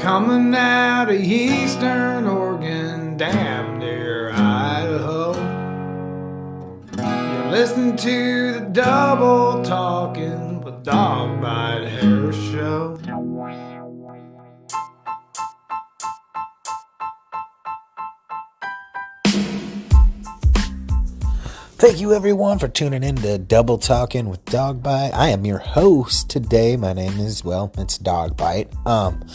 coming out of eastern Oregon, damn near Idaho. You're listening to the Double Talkin' with Dog Bite Hair Show. Thank you everyone for tuning in to Double Talkin' with Dog Bite. I am your host today. My name is, it's Dog Bite. On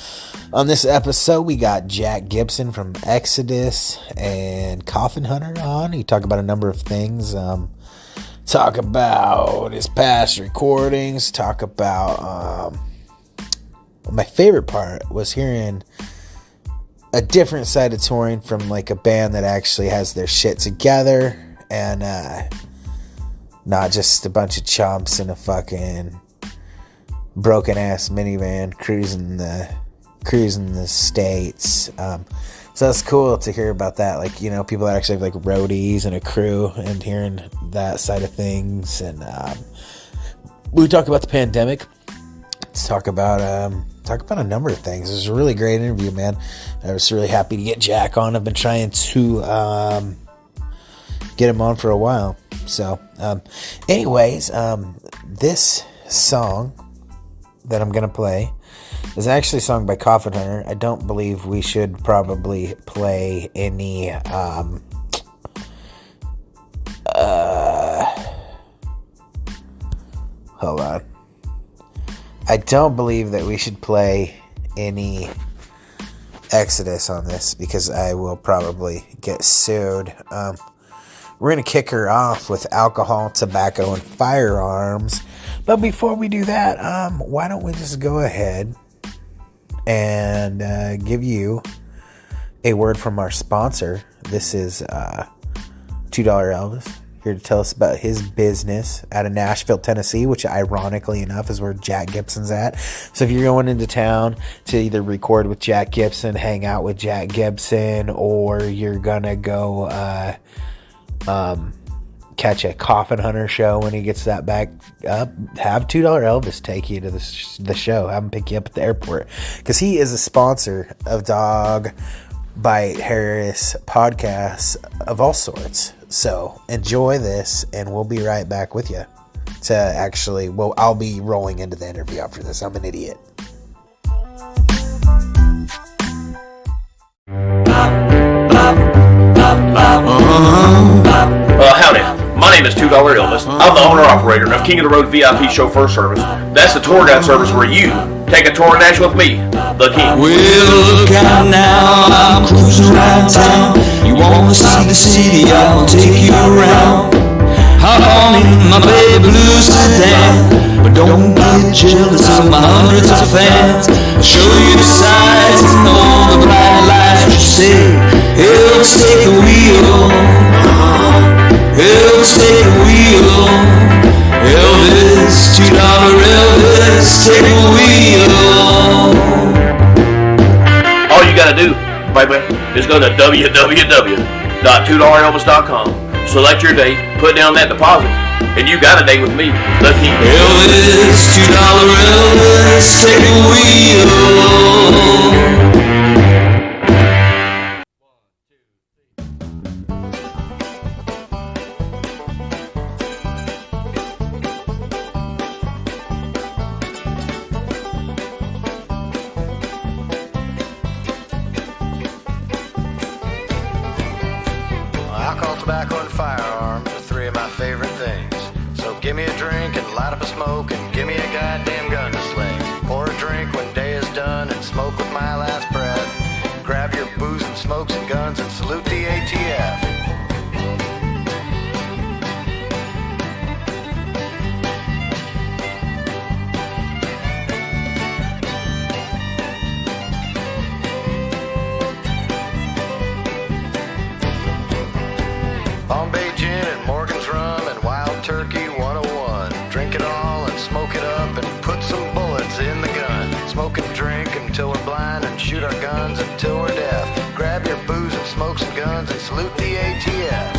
this episode, we got Jack Gibson from Exodus and Coffin Hunter on. He talked about a number of things. Talk about his past recordings. Talk about my favorite part was hearing a different side of touring from like a band that actually has their shit together. And not just a bunch of chumps in a fucking broken ass minivan cruising the states. So it's cool to hear about that. Like, you know, people that actually have like roadies and a crew, and hearing that side of things. And we talk about the pandemic. Let's talk about a number of things. It was a really great interview, man. I was really happy to get Jack on. I've been trying to get him on for a while. So, anyways, this song that I'm going to play is actually a song by Coffin Hunter. I don't believe we should probably play any, hold on. I don't believe that we should play any Exodus on this because I will probably get sued. We're going to kick her off with alcohol, tobacco, and firearms. But before we do that, why don't we just go ahead and give you a word from our sponsor. This is $2 Elvis, here to tell us about his business out of Nashville, Tennessee, which ironically enough is where Jack Gibson's at. So if you're going into town to either record with Jack Gibson, hang out with Jack Gibson, or you're going to go catch a Coffin Hunter show when he gets that back up, have $2 Elvis take you to the show, have him pick you up at the airport, because he is a sponsor of Dog Bite Harris podcasts of all sorts. So enjoy this, and we'll be right back with you to actually, I'll be rolling into the interview after this. I'm an idiot. Howdy. My name is $2 Elvis. I'm the owner-operator of King of the Road VIP Chauffeur Service. That's the tour guide service where you take a tour of Nashville with me, the King. Well, look out now, I'm cruising around town. You wanna see the city, I'll take you around. Hop on in my baby blue sedan, but don't get jealous of my hundreds of fans. I'll show you the sights and all the bright lights. You say, Elvis, take the wheel. Elvis, take the wheel. Elvis, $2 Elvis, take the wheel. All you gotta do, baby, is go to www.2elvis.com, select your date, put down that deposit, and you got a date with me, the King. Elvis, $2 Elvis, take the wheel. Alcohol, tobacco, and firearms are three of my favorite things. So give me a drink and light up a smoke and give me a goddamn gun to sling. Pour a drink when day is done and smoke with my last breath. Grab your booze and smokes and guns and salute the ATF. Bombay gin and Morgan's rum and Wild Turkey 101. Drink it all and smoke it up and put some bullets in the gun. Smoke and drink until we're blind and shoot our guns until we're deaf. Grab your booze and smoke some guns and salute the ATF.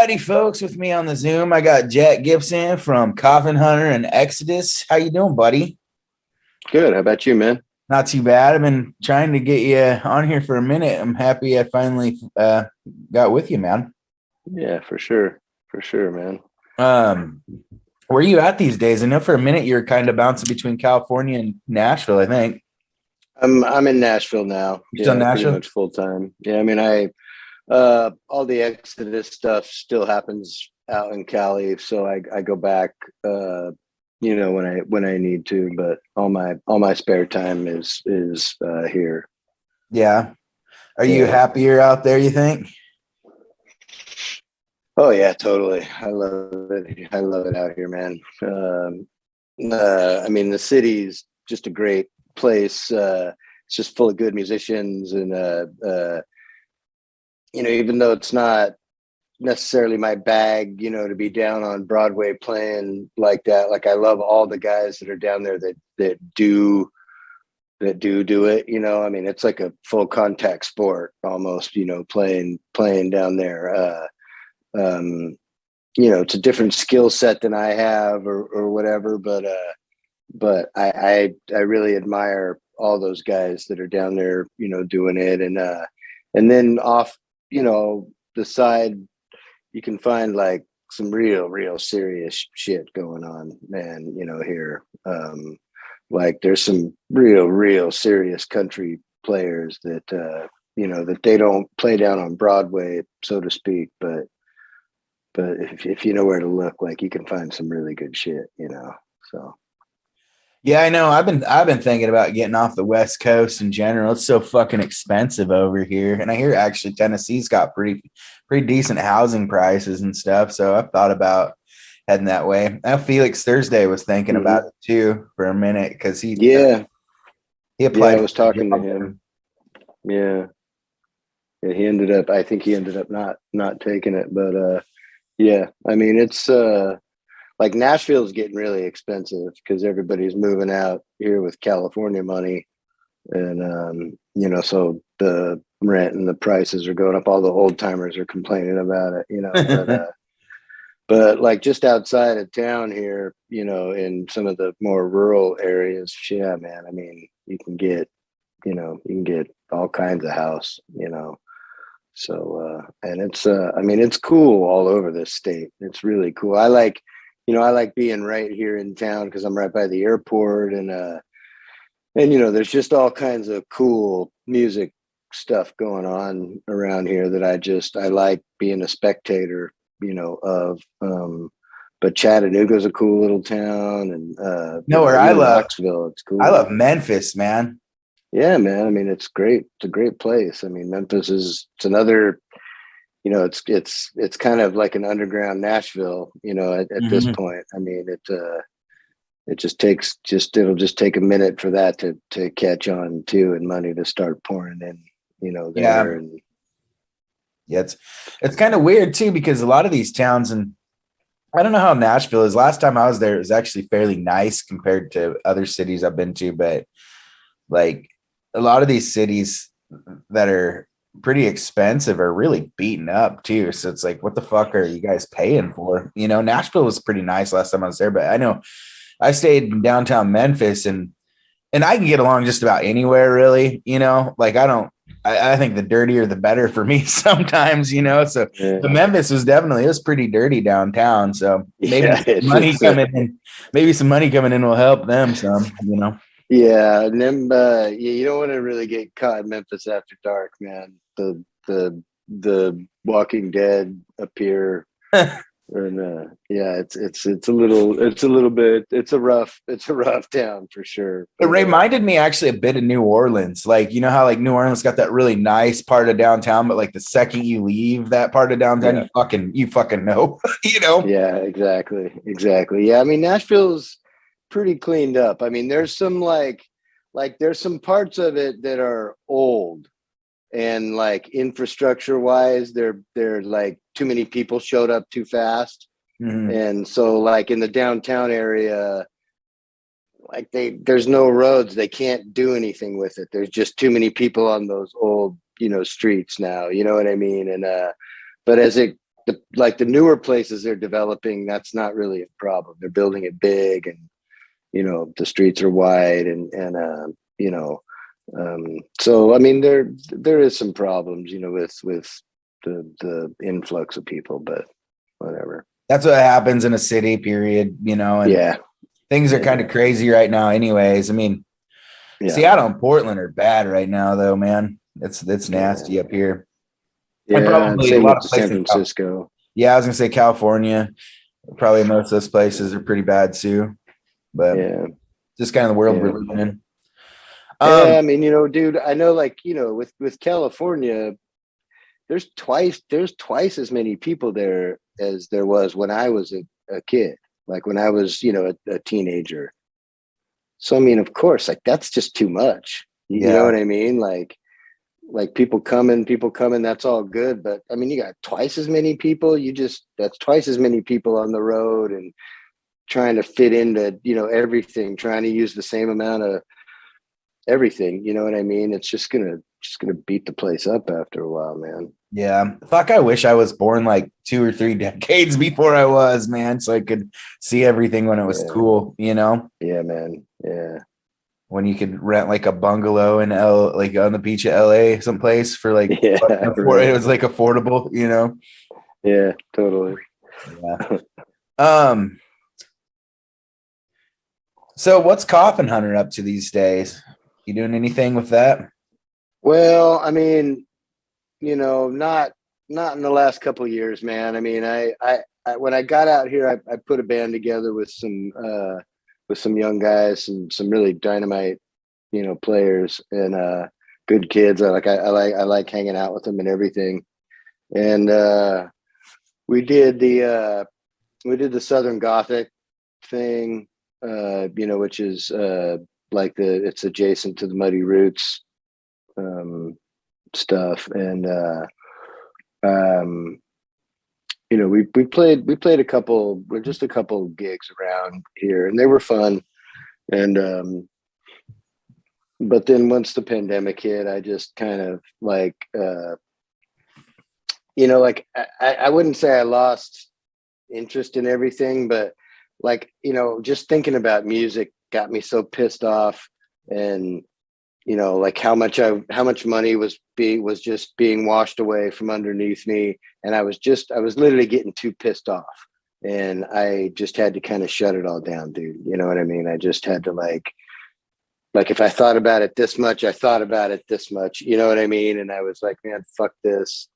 righty, folks. With me on the Zoom, I got Jack Gibson from Coffin Hunter and Exodus. How you doing, buddy? Good. How about you, man? Not too bad. I've been trying to get you on here for a minute. I'm happy I finally got with you, man. Yeah, for sure. For sure, man. Where are you at these days? I know for a minute you're kind of bouncing between California and Nashville, I think. I'm in Nashville now. You still in Nashville? Pretty much full time. Yeah, I mean, all the Exodus stuff still happens out in Cali, so I go back when I need to, but all my spare time is here. Yeah. Are you happier out there, you think? Oh yeah, totally. I love it. I love it out here, man. I mean, the city's just a great place. It's just full of good musicians, and even though it's not necessarily my bag, to be down on Broadway playing like that. Like, I love all the guys that are down there that do it. I mean, it's like a full contact sport almost. Playing down there. It's a different skill set than I have or whatever, but I really admire all those guys that are down there, doing it. And then off, the side, you can find like some real serious shit going on, man, here. Like, there's some real serious country players that, that they don't play down on Broadway, so to speak, but if you know where to look, like, you can find some really good shit, so. Yeah, I know. I've been thinking about getting off the West Coast in general. It's so fucking expensive over here. And I hear actually Tennessee's got pretty decent housing prices and stuff. So I've thought about heading that way. Now Felix Thursday was thinking about it too for a minute, because he applied. I was talking to him. Yeah, he ended up not taking it, but yeah, I mean, it's like, Nashville's getting really expensive because everybody's moving out here with California money, and so the rent and the prices are going up. All the old timers are complaining about it, but like, just outside of town here, in some of the more rural areas, yeah, man. I mean, you can get all kinds of house, So, and it's, I mean, it's cool all over this state. It's really cool. I like being right here in town because I'm right by the airport, and there's just all kinds of cool music stuff going on around here that I like being a spectator, of. But Chattanooga's a cool little town, and where I love Knoxville. It's cool. I love Memphis, man. Yeah, man. I mean, it's great. It's a great place. I mean, Memphis it's another, it's kind of like an underground Nashville, at this point. I mean, it'll just take a minute for that to catch on too, and money to start pouring in, there. Yeah. And Yeah, it's kind of weird too, because a lot of these towns, and I don't know how Nashville is. Last time I was there, it was actually fairly nice compared to other cities I've been to, but like, a lot of these cities that are pretty expensive are really beaten up too. So it's like, what the fuck are you guys paying for? Nashville was pretty nice last time I was there, but I know I stayed in downtown Memphis, and I can get along just about anywhere, really. Like, I think the dirtier the better for me sometimes, so yeah. But Memphis it was pretty dirty downtown. So maybe some money coming in will help them some, Yeah, and then you don't want to really get caught in Memphis after dark, man. The Walking Dead appear, and it's a rough town for sure. It reminded me actually a bit of New Orleans. Like, how like New Orleans got that really nice part of downtown, but like the second you leave that part of downtown, you fucking know, Yeah, exactly. Yeah, I mean, Nashville's pretty cleaned up. I mean, there's some there's some parts of it that are old, and like, infrastructure wise, they're like, too many people showed up too fast. And so, like, in the downtown area, like, there's no roads, they can't do anything with it. There's just too many people on those old streets now, you know what I mean? And but as it the newer places they're developing, that's not really a problem. They're building it big, and the streets are wide, and so I mean there is some problems, with the influx of people, but whatever. That's what happens in a city, period, and Yeah. things are kind of crazy right now anyways. I mean, Yeah. Seattle and Portland are bad right now though, man. It's nasty up here. And probably a same lot with of San places. Francisco. Yeah, I was gonna say California. Probably most of those places are pretty bad too. But just kind of the world we're living in. I mean, dude, I know, like, with California, there's twice as many people there as there was when I was a kid, like when I was, a teenager. So, I mean, of course, like, that's just too much. You know what I mean? Like people coming, that's all good. But I mean, you got twice as many people. That's twice as many people on the road and trying to fit into, everything, trying to use the same amount of everything. You know what I mean? It's just gonna beat the place up after a while, man. Yeah. Fuck, I wish I was born like 2 or 3 decades before I was, man, so I could see everything when it was cool, Yeah, man. Yeah. When you could rent like a bungalow in like on the beach of LA someplace for like it was like affordable, Yeah, totally. Yeah. So what's Coffin Hunter up to these days? You doing anything with that? Well, I mean, not in the last couple of years, man. I mean, I when I got out here, I put a band together with some young guys and some really dynamite, players, and good kids. I like hanging out with them and everything. And we did the Southern Gothic thing, which is like it's adjacent to the Muddy Roots stuff. And we played a couple gigs around here, and they were fun. And but then once the pandemic hit, I just kind of like I wouldn't say I lost interest in everything, but like, just thinking about music got me so pissed off. And like how much money was just being washed away from underneath me, and I was literally getting too pissed off, and I just had to kind of shut it all down, dude. You know what I mean? I just had to like if I thought about it this much, I thought about it this much, you know what I mean? And I was like, man, fuck this.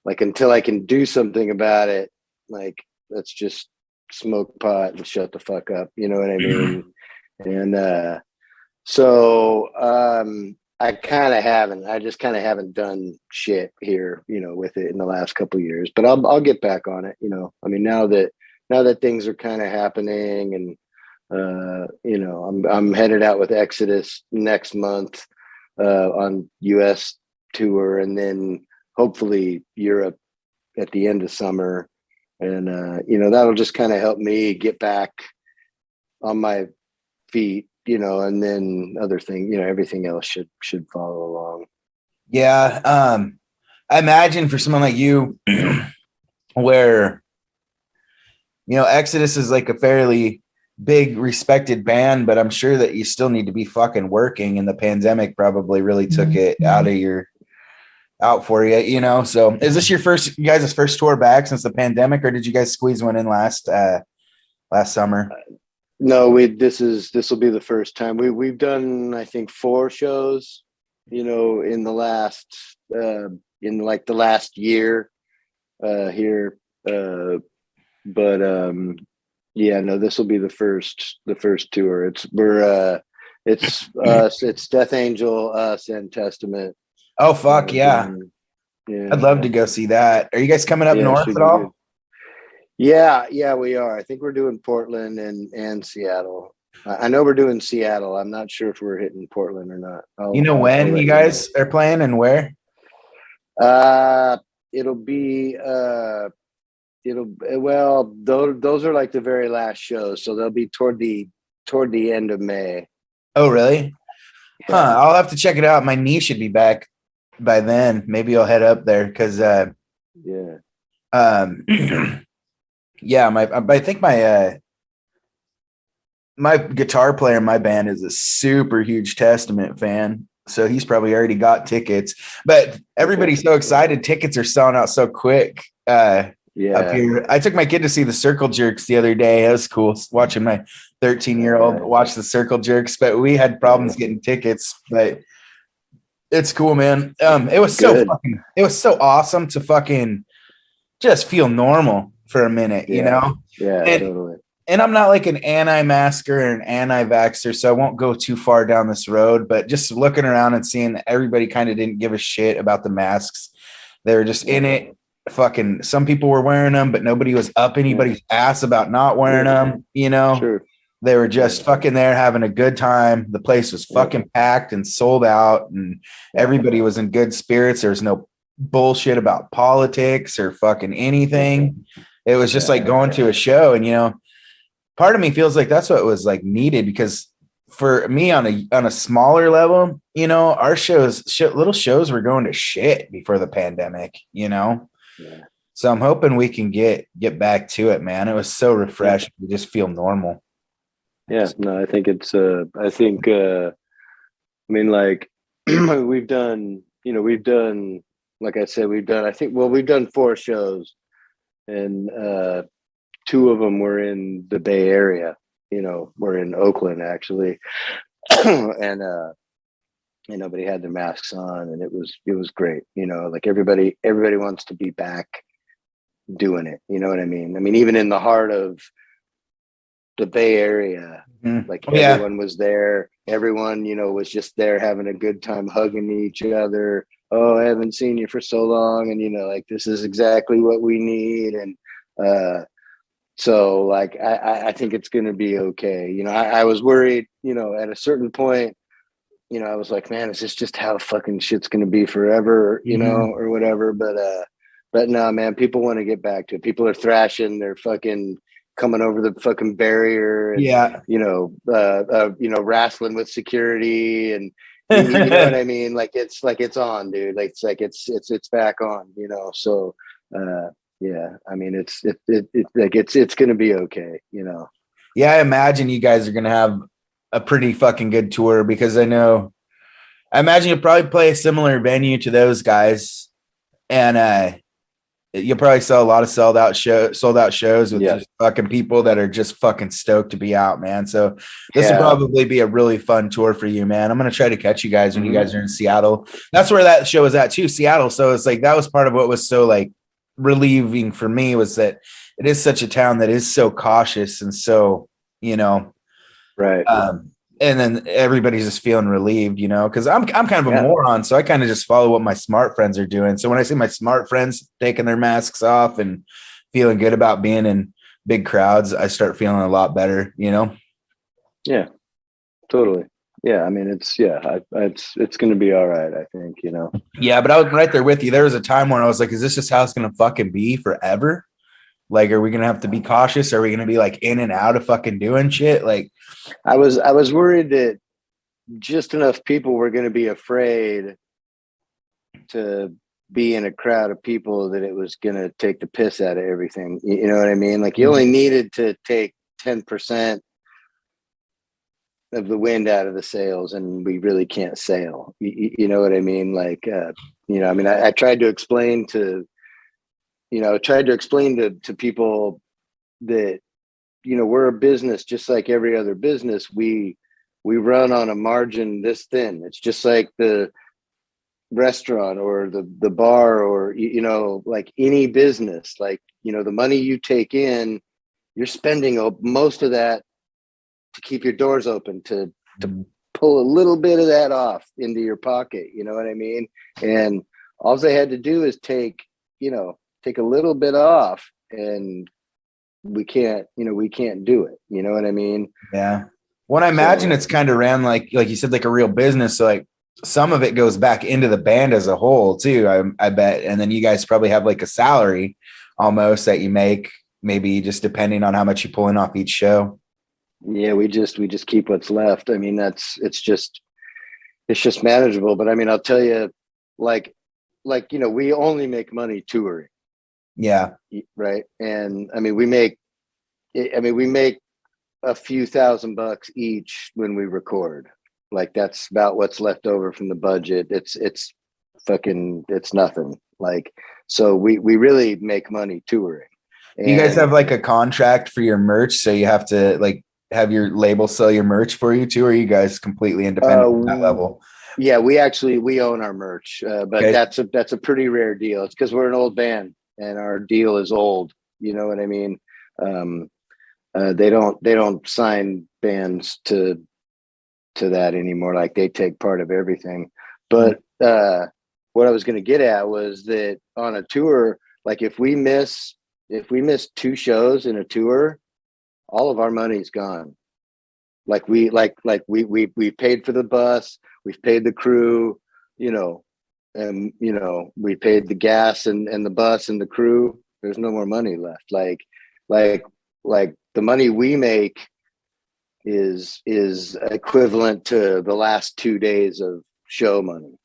Like, until I can do something about it, like, let's just smoke pot and shut the fuck up, you know what I mean? And so I just kind of haven't done shit here, with it in the last couple of years, but I'll get back on it. I mean, now that things are kind of happening, and I'm headed out with Exodus next month on US tour, and then hopefully Europe at the end of summer. And that'll just kind of help me get back on my feet, and then other thing, everything else should follow along. Yeah. I imagine for someone like you where, Exodus is like a fairly big respected band, but I'm sure that you still need to be fucking working, and the pandemic probably really took it out for you, so is this you guys' first tour back since the pandemic, or did you guys squeeze one in last summer? No, this will be the first time. We've done, I think, 4 shows, in the last the last year here. But yeah, no, this will be the first tour. It's us, it's Death Angel, us, and Testament. Oh fuck yeah. Yeah. I'd love to go see that. Are you guys coming up north at all? Good. Yeah, we are. I think we're doing Portland and Seattle. I know we're doing Seattle. I'm not sure if we're hitting Portland or not. When you guys are playing and where? It'll be those are like the very last shows, so they'll be toward the end of May. Oh really? Yeah. I'll have to check it out. My knee should be back by then. Maybe I'll head up there because yeah. Um, yeah, I think my guitar player in my band is a super huge Testament fan. So he's probably already got tickets, but everybody's so excited. Tickets are selling out so quick. Up Yeah. here, I took my kid to see the Circle Jerks the other day. It was cool watching my 13-year-old watch the Circle Jerks, but we had problems getting tickets. But it's cool, man. It was it was so awesome to fucking just feel normal for a minute, you know? Yeah, and, totally. And I'm not like an anti-masker or an anti-vaxxer, so I won't go too far down this road, but just looking around and seeing that everybody kind of didn't give a shit about the masks. They were just in it. Fucking some people were wearing them, but nobody was up anybody's ass about not wearing them, you know? Sure. They were just fucking there having a good time. The place was fucking packed and sold out, and everybody was in good spirits. There's no bullshit about politics or fucking anything. It was just like going to a show, and you know, part of me feels like that's what was like needed, because for me on a smaller level, you know, our little shows were going to shit before the pandemic, you know. So I'm hoping we can get back to it, man. It was so refreshing to just feel normal. Yeah, no, I think I mean, like we've done, like I said, we've done 4 shows, and 2 of them were in the Bay Area. You know, we're in Oakland actually, and nobody had their masks on, and it was great. You know, like everybody wants to be back doing it. You know what I mean? I mean, even in the heart of the Bay Area, like everyone was there. Everyone, you know, was just there having a good time, hugging each other. Oh, I haven't seen you for so long, and you know, like this is exactly what we need. And so, like, I think it's going to be okay. You know, I was worried. You know, at a certain point, you know, I was like, man, is this just how fucking shit's going to be forever? You know, or whatever. But no, man, people want to get back to it. People are thrashing. They're fucking coming over the fucking barrier, and you know, wrestling with security, and you know what I mean. Like it's on, dude. Like it's back on. You know, so yeah. I mean, it's going to be okay. You know. Yeah, I imagine you guys are gonna have a pretty fucking good tour, because I imagine you'll probably play a similar venue to those guys, and you'll probably sell a lot of sold out shows with just fucking people that are just fucking stoked to be out, man. So this will probably be a really fun tour for you, man. I'm going to try to catch you guys when you guys are in Seattle. That's where that show is at too, Seattle. So it's like, that was part of what was so like relieving for me, was that it is such a town that is so cautious and so, you know, right. And then everybody's just feeling relieved, you know, because I'm kind of a moron. So I kind of just follow what my smart friends are doing. So when I see my smart friends taking their masks off and feeling good about being in big crowds, I start feeling a lot better, you know? Yeah, totally. Yeah. I mean, it's going to be all right, I think, you know? Yeah. But I was right there with you. There was a time when I was like, is this just how it's going to fucking be forever? Like, are we going to have to be cautious? Are we going to be like in and out of fucking doing shit? Like, I was worried that just enough people were going to be afraid to be in a crowd of people that it was going to take the piss out of everything. You know what I mean? Like, you only needed to take 10% of the wind out of the sails, and we really can't sail. You know what I mean? Like, you know, I mean, I tried to explain to people that, you know, we're a business just like every other business. We run on a margin this thin. It's just like the restaurant or the bar, or, you know, like any business. Like, you know, the money you take in, you're spending most of that to keep your doors open, to pull a little bit of that off into your pocket. You know what I mean? And all they had to do is take a little bit off, and we can't do it. You know what I mean? Yeah. Well, I imagine it's kind of ran like you said, like a real business. So like some of it goes back into the band as a whole too, I bet. And then you guys probably have like a salary almost that you make, maybe just depending on how much you pull in off each show. Yeah, we just keep what's left. I mean, it's just manageable. But I mean, I'll tell you, like, you know, we only make money touring. Yeah. right? And I mean, we make a few $1,000 each when we record. Like that's about what's left over from the budget. It's nothing. Like, so we really make money touring. Do you guys And have like a contract for your merch? So you have to like have your label sell your merch for you too? Or are you guys completely independent at that level? yeah, we own our merch, but Okay. that's a pretty rare deal. It's because we're an old band and our deal is old. You know what I mean? Um, they don't sign bands to that anymore. Like they take part of everything. But what I was going to get at was that on a tour, like if we miss 2 shows in a tour, all of our money's gone. Like we paid for the bus, we've paid the crew, and we paid the gas and the bus and the crew. There's no more money left. Like like the money we make is equivalent to the last 2 days of show money.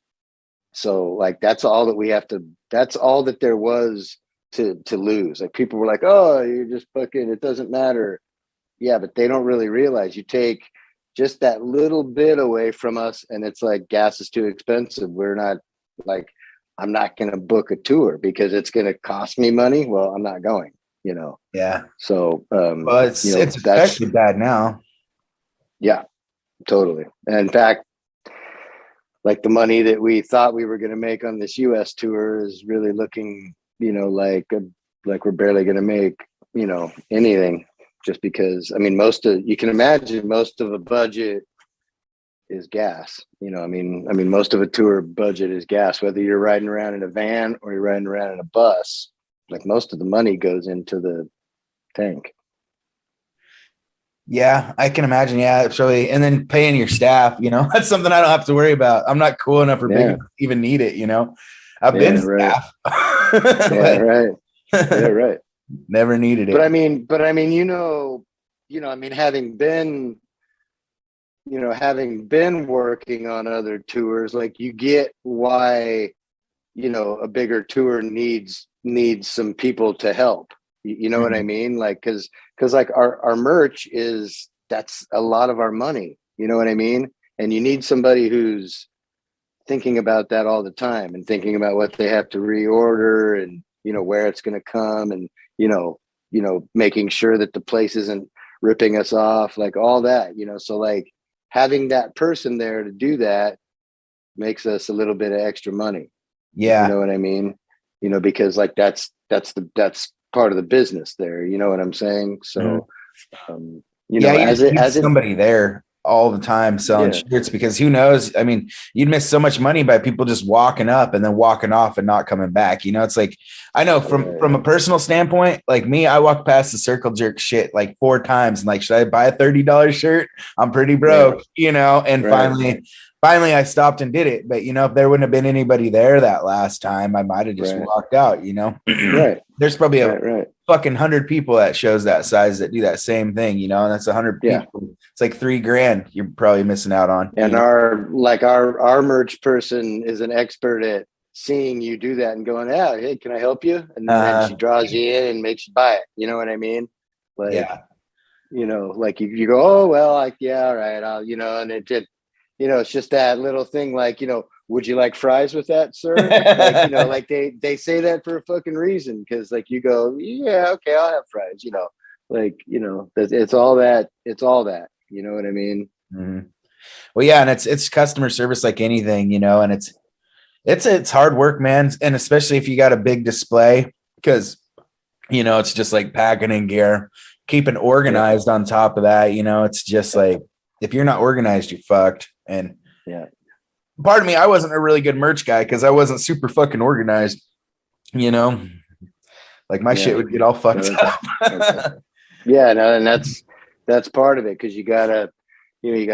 So like that's all that we have to. That's all that there was to lose. Like people were like, "Oh, you're just fucking. It doesn't matter." Yeah, but they don't really realize you take just that little bit away from us, and it's like gas is too expensive. We're not like I'm not going to book a tour because it's going to cost me money. Well, I'm not going. Yeah. So Well, it's that's especially bad now. yeah, totally. And in fact, like the money that we thought we were going to make on this US tour is really looking, like we're barely going to make, anything, just because, I mean, you can imagine most of a budget is gas. Most of a tour budget is gas, whether you're riding around in a van or you're riding around in a bus, like most of the money goes into the tank. Yeah, I can imagine. Yeah, it's really, and then paying your staff, that's something I don't have to worry about. I'm not cool enough or big Yeah. enough to even need it, I've Yeah, been right. staff. Yeah, right. Yeah, right. Never needed it. But I mean, having been working on other tours, like you get why, a bigger tour needs some people to help. You know what I mean? Like, cause like our merch that's a lot of our money. You know what I mean? And you need somebody who's thinking about that all the time and thinking about what they have to reorder and, where it's going to come and, making sure that the place isn't ripping us off, like all that, so like having that person there to do that makes us a little bit of extra money. Yeah. You know what I mean? Because like that's part of the business there. You know what I'm saying? So, you need somebody there all the time selling shirts, because who knows? I mean, you'd miss so much money by people just walking up and then walking off and not coming back. It's like, I know from a personal standpoint, like me, I walked past the circle jerk shit like 4 times and like, should I buy a $30 shirt? I'm pretty broke, and finally I stopped and did it. But if there wouldn't have been anybody there that last time, I might have just walked out, Right. There's probably fucking 100 people at shows that size that do that same thing, and that's 100 people. It's like $3,000 you're probably missing out on. And our merch person is an expert at seeing you do that and going, "Yeah, hey, can I help you?" And then she draws you in and makes you buy it. You know what I mean? Like, like you go, "Oh, well, like, yeah, all right, I'll," and it did, it's just that little thing, like, would you like fries with that, sir? Like, like they say that for a fucking reason, because like you go, yeah, okay, I'll have fries, like, it's all that, you know what I mean? Mm-hmm. Well, yeah, and it's customer service like anything, and it's hard work, man, and especially if you got a big display, because it's just like packing in gear, keeping organized on top of that. It's just like, if you're not organized, you're fucked. And pardon me, I wasn't a really good merch guy because I wasn't super fucking organized, like my shit would get all fucked up. Yeah, no, and that's part of it, because you gotta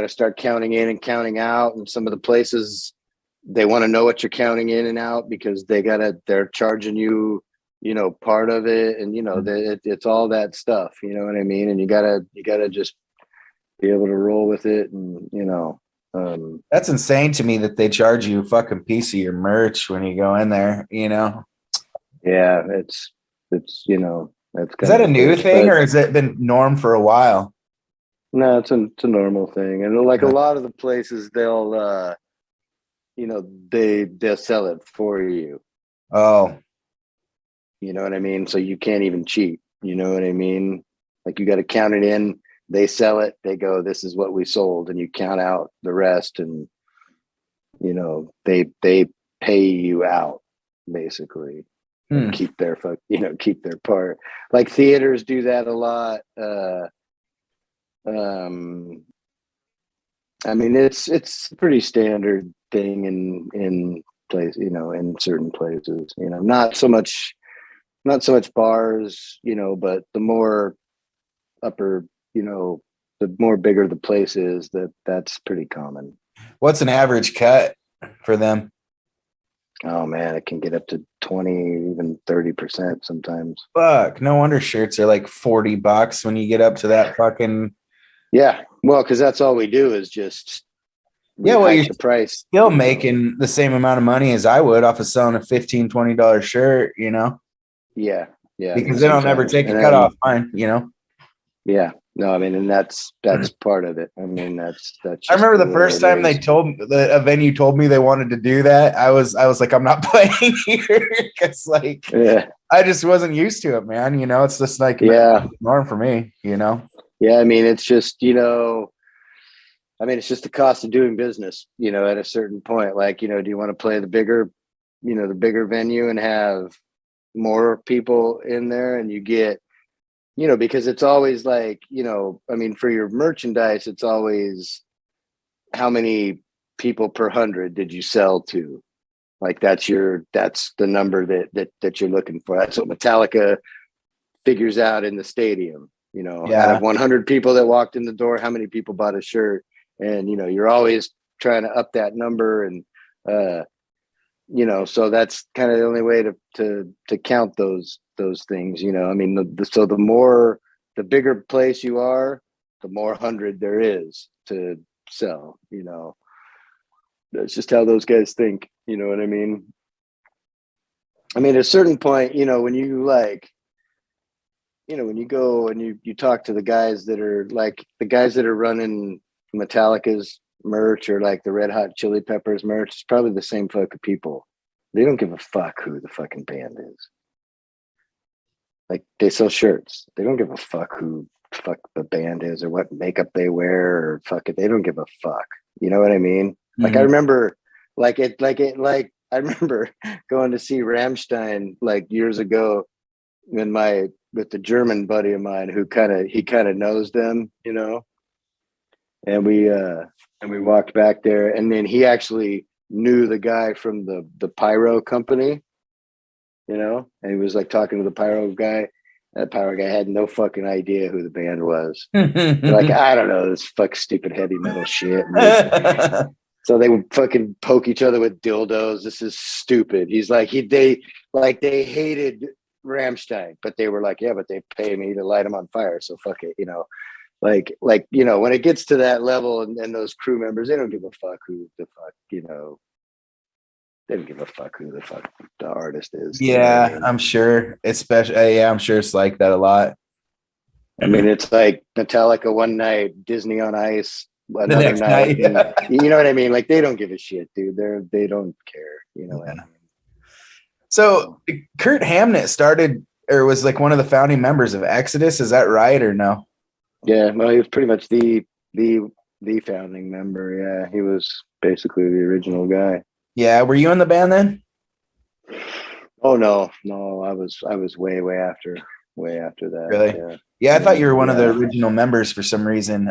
start counting in and counting out, and some of the places, they want to know what you're counting in and out because they're charging you, part of it, and it's all that stuff, you know what I mean? And you gotta just be able to roll with it, and that's insane to me that they charge you a fucking piece of your merch when you go in there, Yeah, it's it's you know that's Is kind that of a new thing. thing, But or has it been norm for a while? no, it's a normal thing, and like a Yeah. lot of the places they'll they'll sell it for you. Oh, You know what I mean? So you can't even cheat. You know what I mean? Like you got to count it in. They sell it. They go, "This is what we sold," and you count out the rest, and they pay you out basically and hmm. keep their part. Like theaters do that a lot. Um, I mean, it's a pretty standard thing in place, in certain places. Not so much bars, but the more upper, the more bigger the place is, that's pretty common. What's an average cut for them? Oh man, it can get up to 20, even 30% sometimes. Fuck, no wonder shirts are like $40 when you get up to that fucking. Yeah. Well, because that's all we do is just we Yeah, well, you're hike the price. still making the same amount of money as I would off of selling a $15-$20 shirt, Yeah. Yeah. I mean, because they don't ever sometimes. take a And cut then off mine. yeah. No, I mean, and that's part of it. I mean, that's I just remember the the way first it time they is. told a venue told me they wanted to do that. I was like, I'm not playing here because like Yeah. I just wasn't used to it, man. It's just like Yeah. norm for me. Yeah. I mean, it's just, it's just the cost of doing business, at a certain point. Like, do you want to play the bigger venue and have more people in there and you get, because it's always like, for your merchandise, it's always how many people per 100 did you sell to? Like that's the number that you're looking for. That's what Metallica figures out in the stadium. Out Yeah. of 100 people that walked in the door, how many people bought a shirt? And you're always trying to up that number, and so that's kind of the only way to count those things. I mean, so the bigger place you are, the more 100 there is to sell. That's just how those guys think. You know what I mean? I mean, at a certain point, when you like, when you go and you talk to the guys that are like the guys that are running Metallica's merch or like the Red Hot Chili Peppers merch, it's probably the same fucking people. They don't give a fuck who the fucking band is. Like they sell shirts. They don't give a fuck who fuck the band is or what makeup they wear or fuck it. They don't give a fuck. You know what I mean? Like I Mhm. remember I remember going to see Rammstein like years ago with the German buddy of mine who he kind of knows them, and we walked back there, and then he actually knew the guy from the pyro company, and he was like talking to the pyro guy. That pyro guy had no fucking idea who the band was. They're like, I don't know, this fuck stupid heavy metal shit. So they would fucking poke each other with dildos. This is stupid. He's like, they hated Rammstein, but they were like, yeah, but they pay me to light them on fire. So fuck it, when it gets to that level and those crew members, they don't give a fuck who the fuck, they don't give a fuck who the fuck the artist is. Yeah, I'm sure. Especially, yeah, I'm sure it's like that a lot. I mean, it's like Metallica one night, Disney on Ice The another next night. night. And, you know what I mean? Like they don't give a shit, dude. They don't care. You know what I mean? So Kurt Hamnet started or was like one of the founding members of Exodus. Is that right or no? Yeah, well, he was pretty much the founding member. Yeah, he was basically the original guy. Yeah. Were you in the band then? Oh no, I was way after that. Really? Yeah. Yeah, I thought you were one of the Yeah. original members for some reason.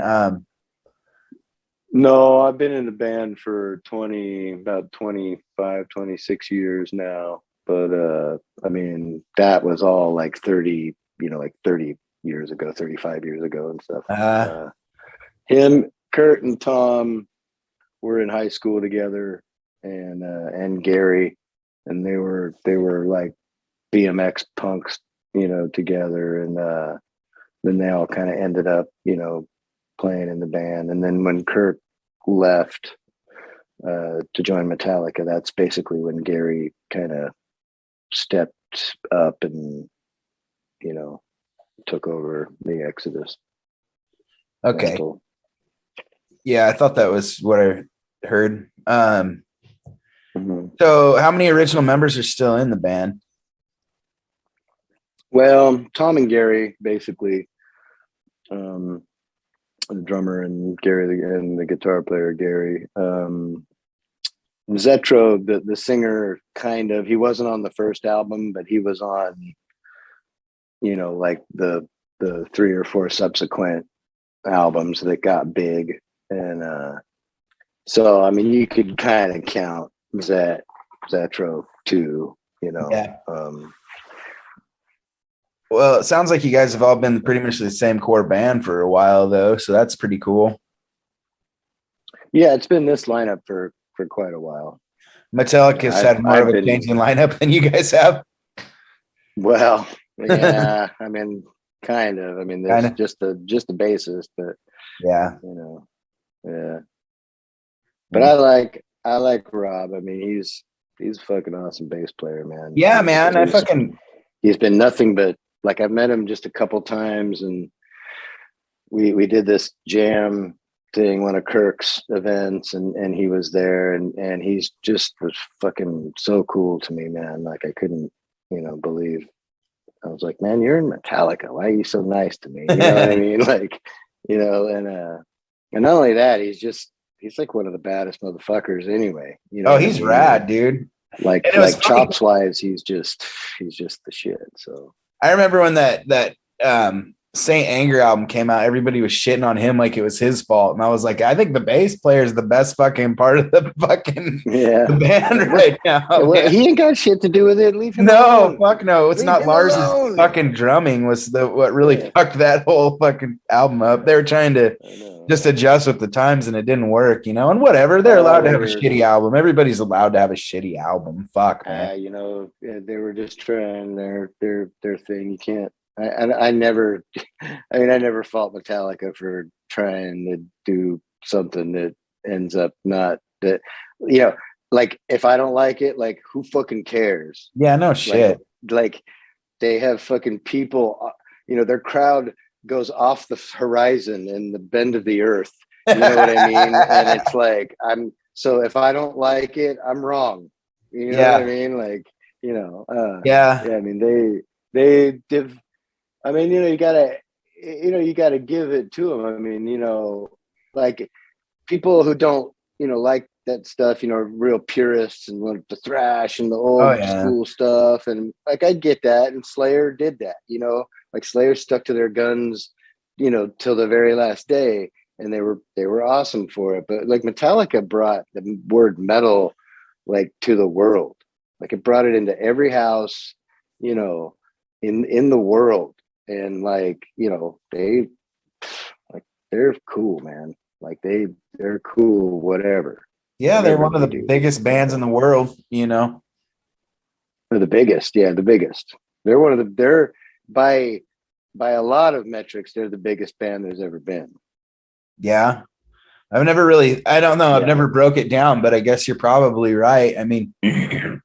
No, I've been in the band for about 25, 26 years now. But I mean, that was all like 30, like 30 years ago, 35 years ago and stuff. Him, Kurt and Tom were in high school together, and Gary, and they were like BMX punks, together, and then they all kind of ended up, playing in the band. And then when Kurt left to join Metallica, that's basically when Gary kind of stepped up and took over the Exodus. Okay. Mental. Yeah, I thought that was what I heard. Mm-hmm. So how many original members are still in the band? Well, Tom and Gary, basically, the drummer and Gary and the guitar player, Gary. Zetro, the singer, kind of, he wasn't on the first album, but he was on, like the 3 or 4 subsequent albums that got big. And so, I mean, you could kind of count Zetro too, Yeah. Well, it sounds like you guys have all been pretty much the same core band for a while, though. So that's pretty cool. Yeah, it's been this lineup for quite a while. Metallica's had more of a changing lineup than you guys have. Well, yeah, I mean, kind of. I mean, there's just the bassist, but yeah, yeah. But I like Rob. I mean, he's a fucking awesome bass player, man. Yeah, man. He's been nothing but, like, I've met him just a couple times, and we did this jam thing, one of Kirk's events, and he was there, and he's just was fucking so cool to me, man. Like, I couldn't, believe. I was like, man, you're in Metallica. Why are you so nice to me? You know what I mean? Like, and not only that, he's like one of the baddest motherfuckers anyway. He's rad, dude. Like chops wise, he's just the shit. So I remember when that Saint Anger album came out, everybody was shitting on him like it was his fault. And I was like, I think the bass player is the best fucking part of the fucking the band right now. Well, he ain't got shit to do with it. Leave him alone. alone. Fuck no. It's not Lars's fucking drumming was what really fucked that whole fucking album up. They were trying to just adjust with the times and it didn't work, and whatever. They're allowed to have a shitty album. Everybody's allowed to have a shitty album. Fuck, man. They were just trying their thing. You can't. I never fault Metallica for trying to do something that ends up not that, like, if I don't like it, like, who fucking cares? Yeah, no shit. Like they have fucking people, their crowd goes off the horizon in the bend of the earth. You know what I mean? And it's like, so if I don't like it, I'm wrong. You know what I mean? Like, yeah. I mean, they did. I mean, you gotta give it to them. I mean, like, people who don't, like that stuff, real purists and want the thrash and the old school stuff. And, like, I get that. And Slayer did that, like, Slayer stuck to their guns, till the very last day. And they were awesome for it. But, like, Metallica brought the word metal, like, to the world. Like, it brought it into every house, in the world. And, like, they're cool, man. Like, they're cool, whatever. Yeah, they're one of the biggest bands in the world, They're the biggest. Yeah, the biggest. They're by a lot of metrics, they're the biggest band there's ever been. Yeah. I don't know. I've never broke it down, but I guess you're probably right. I mean, there's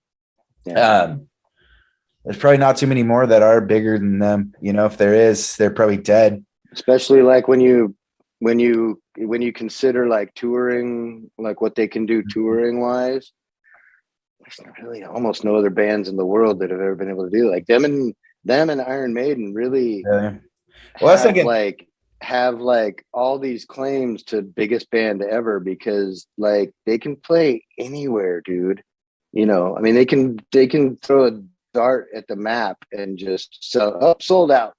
probably not too many more that are bigger than them. If there is, they're probably dead. Especially, like, when you consider, like, touring, like, what they can do touring wise. There's really almost no other bands in the world that have ever been able to do like them and Iron Maiden really. Well, have like all these claims to biggest band ever because, like, they can play anywhere, dude. I mean, they can throw a dart at the map and just sold out.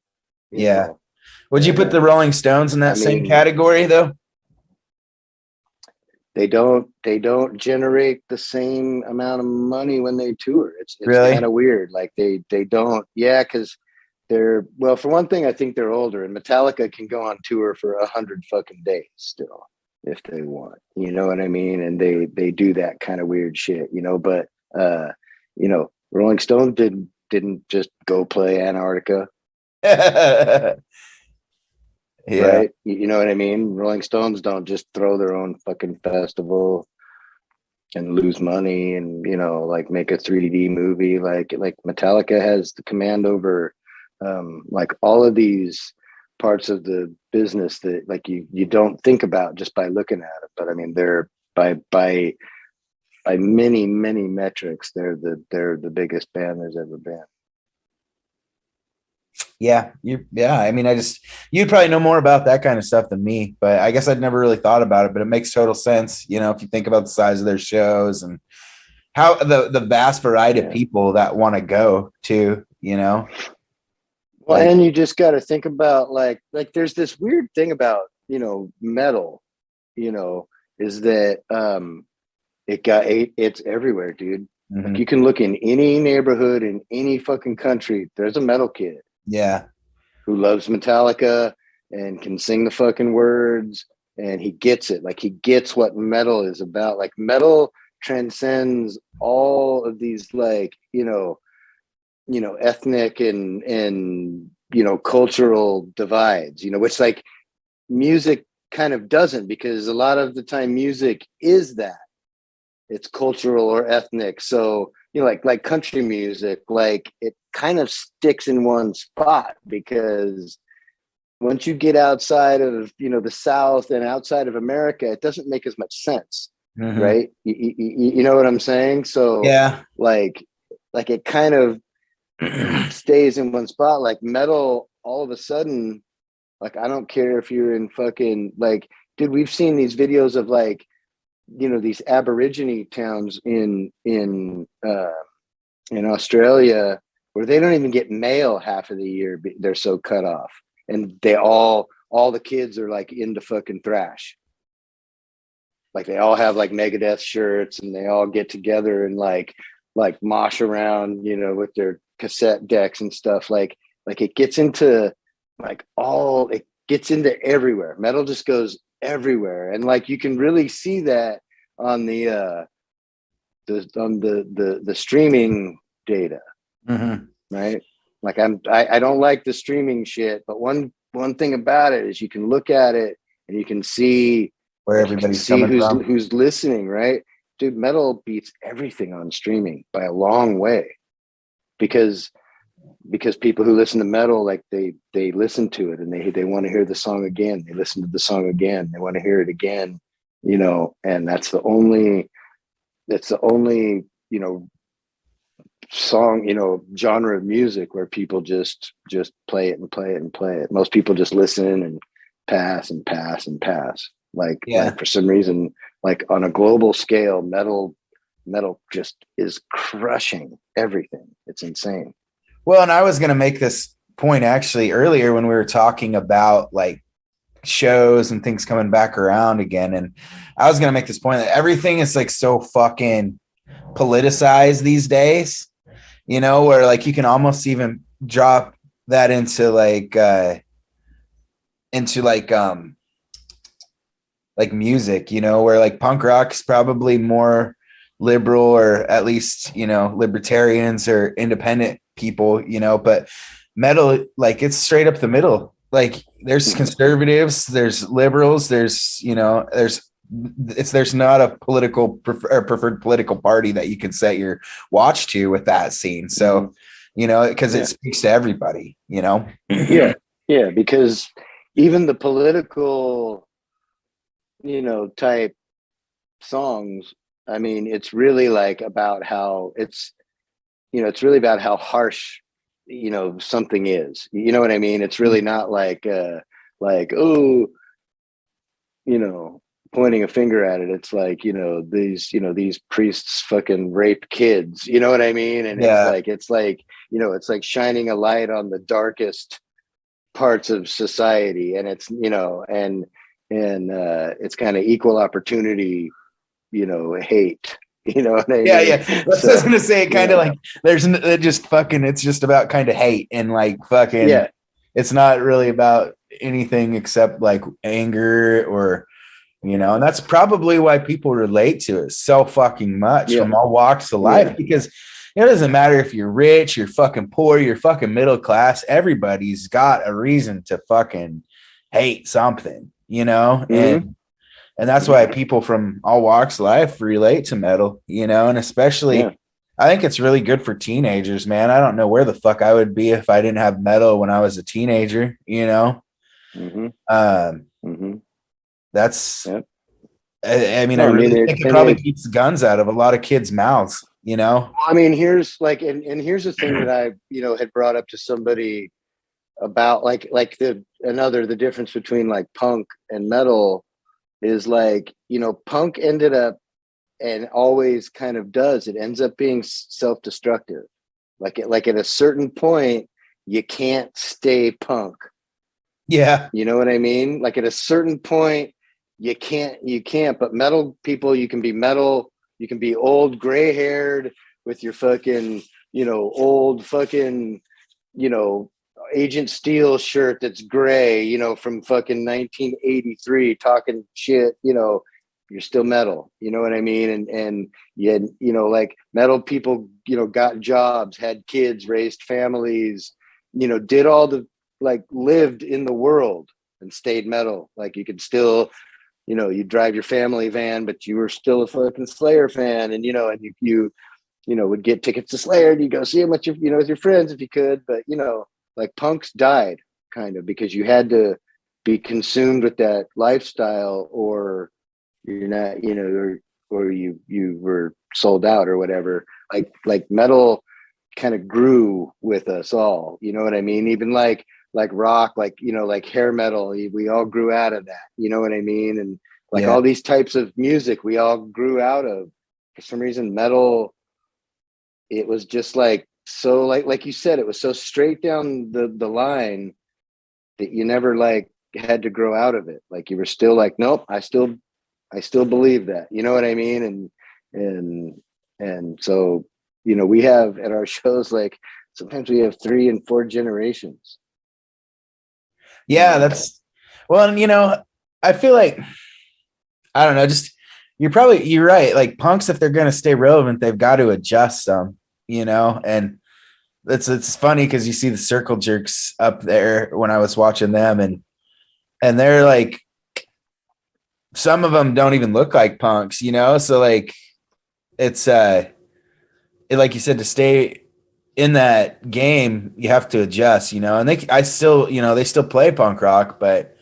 Yeah. Would you put the Rolling Stones in that same category, though? They don't generate the same amount of money when they tour. It's really kind of weird. Like they don't. Yeah, because they're, well, for one thing, I think they're older, and Metallica can go on tour for 100 fucking days still if they want. You know what I mean? And they do that kind of weird shit. But Rolling Stones didn't just go play Antarctica. Yeah. Right? You know what I mean? Rolling Stones don't just throw their own fucking festival and lose money and, like, make a 3D movie. Like Metallica has the command over Like all of these parts of the business that like you don't think about just by looking at it, but I mean they're by many metrics they're the biggest band there's ever been. Yeah, I mean, you'd probably know more about that kind of stuff than me, but I guess I'd never really thought about it, but it makes total sense, you know, if you think about the size of their shows and how the vast variety of people that want to go to, you know. Well, and you just got to think about like there's this weird thing about, you know, metal, you know, is that it's everywhere, dude. Mm-hmm. Like you can look in any neighborhood in any fucking country, there's a metal kid. Yeah. Who loves Metallica and can sing the fucking words, and he gets it. Like he gets what metal is about. Like metal transcends all of these like, you know, ethnic and you know, cultural divides, you know, which like music kind of doesn't, because a lot of the time music is that it's cultural or ethnic. So, you know, like country music, like it kind of sticks in one spot, because once you get outside of, you know, the South and outside of America, it doesn't make as much sense. Mm-hmm. Right. You know what I'm saying? So yeah, like it kind of stays in one spot. Like metal, all of a sudden, like, I don't care if you're in fucking like, dude, we've seen these videos of like, you know, these Aborigine towns in Australia where they don't even get mail half of the year. They're so cut off, and they all the kids are like into fucking thrash. Like they all have like Megadeth shirts, and they all get together and like mosh around, you know, with their cassette decks and stuff. Like it gets into it gets into everywhere. Metal just goes everywhere, and like you can really see that on the streaming data. Mm-hmm. Right? Like I don't like the streaming shit, but one thing about it is you can look at it and you can see where everybody's coming from, who's listening, right? Dude, metal beats everything on streaming by a long way, because people who listen to metal, like they listen to it and they want to hear the song again. They listen to the song again. They want to hear it again, you know, and that's the only, you know, song, you know, genre of music where people just play it and play it and play it. Most people just listen and pass and pass and pass. Like for some reason, like on a global scale, metal just is crushing everything. It's insane. Well, and I was going to make this point actually earlier when we were talking about like shows and things coming back around again. And I was going to make this point that everything is like so fucking politicized these days, you know, where like you can almost even drop that into like music, you know, where like punk rock's probably more liberal, or at least, you know, libertarians or independent people, you know, but metal, like it's straight up the middle. Like there's conservatives, there's liberals, there's, you know, there's not a preferred political party that you can set your watch to with that scene. So, you know, because it speaks to everybody, you know? Yeah, because even the political, you know, type songs, I mean, it's really like about how it's really about how harsh, you know, something is, you know what I mean? It's really not like, oh, you know, pointing a finger at it. It's like, you know, these priests fucking rape kids, you know what I mean? And it's like, you know, it's like shining a light on the darkest parts of society. And it's, you know, and it's kind of equal opportunity, you know, hate, you know what I mean? Yeah. That's what I was gonna say. Kind of like it's just about kind of hate and like fucking. It's not really about anything except like anger or, you know, and that's probably why people relate to it so fucking much from all walks of life, because it doesn't matter if you're rich, you're fucking poor, you're fucking middle class. Everybody's got a reason to fucking hate something, you know, and that's why people from all walks of life relate to metal, you know, and especially I think it's really good for teenagers, man. I don't know where the fuck I would be if I didn't have metal when I was a teenager, you know? Mm-hmm. Um, Mm-hmm. that's, Yep. I mean, I No, I mean really it, think it and probably it. keeps the guns out of a lot of kids' mouths, you know? I mean, here's like, and here's the thing that I, had brought up to somebody about like the difference between like punk and metal is like, punk ended up and always kind of does. It ends up being self-destructive. Like at a certain point, you can't stay punk. Yeah. You know what I mean? Like at a certain point, you can't. But metal people, you can be metal. You can be old, gray haired with your fucking, old fucking, you know, Agent Steel shirt that's gray, from fucking 1983, talking shit. You're still metal. You know what I mean? And yeah, like metal people, got jobs, had kids, raised families, did all the like lived in the world and stayed metal. Like you could still, you drive your family van, but you were still a fucking Slayer fan, and and you would get tickets to Slayer and you go see them with with your friends if you could. But like punks died kind of because you had to be consumed with that lifestyle, or you're not, or you were sold out or whatever. Like metal kind of grew with us all. You know what I mean? Even like rock, like like hair metal, we all grew out of that. You know what I mean? And like Yeah. all these types of music, we all grew out of. For some reason, metal, it was just like so, like you said, it was so straight down the line that you never like had to grow out of it. Like you were still like, nope, I still believe that. You know what I mean? And so, we have at our shows, like sometimes we have 3 and 4 generations. You Yeah. know, That's, well, and, I feel like, I don't know, just, you're right. Like punks, if they're going to stay relevant, they've got to adjust some, and it's funny because you see the circle jerks up there when I was watching them, and they're like, some of them don't even look like punks, so like it's like you said, to stay in that game you have to adjust, and I still, they still play punk rock, but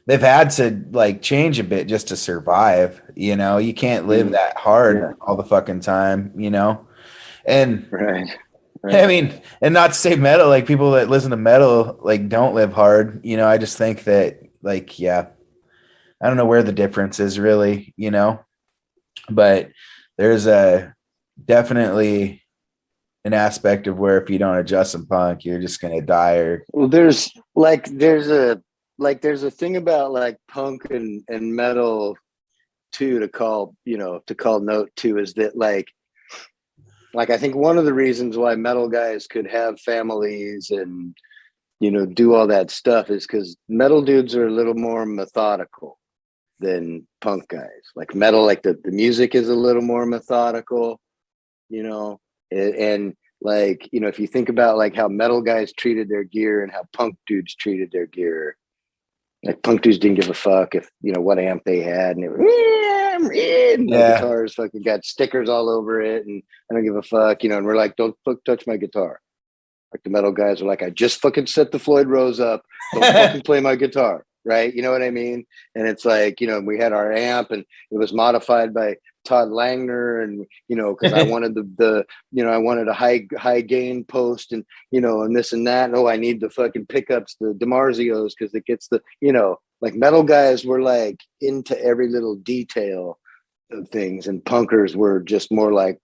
they've had to like change a bit just to survive. You can't live mm, that hard yeah, all the fucking time, and right, I right. mean, and not to say metal, like people that listen to metal like don't live hard. I just think that, like, yeah, I don't know where the difference is really, but there's a definitely an aspect of where if you don't adjust some punk, you're just gonna die. Or Well, there's a thing about like punk and metal too, to call note to, is that like I think one of the reasons why metal guys could have families and do all that stuff is because metal dudes are a little more methodical than punk guys. Like metal, like the music is a little more methodical, you know, and like, if you think about like how metal guys treated their gear and how punk dudes treated their gear, like punk dudes didn't give a fuck if, what amp they had, and it was, and my yeah, guitar's fucking got stickers all over it, and I don't give a fuck, and we're like, don't touch my guitar. Like the metal guys are like, I just fucking set the Floyd Rose up. Don't fucking play my guitar. Right. You know what I mean? And it's like, we had our amp and it was modified by Todd Langner, and, cause I wanted I wanted a high gain post, and, and this and that. And, oh, I need the fucking pickups, the DiMarzios, cause it gets like metal guys were like into every little detail of things. And punkers were just more like,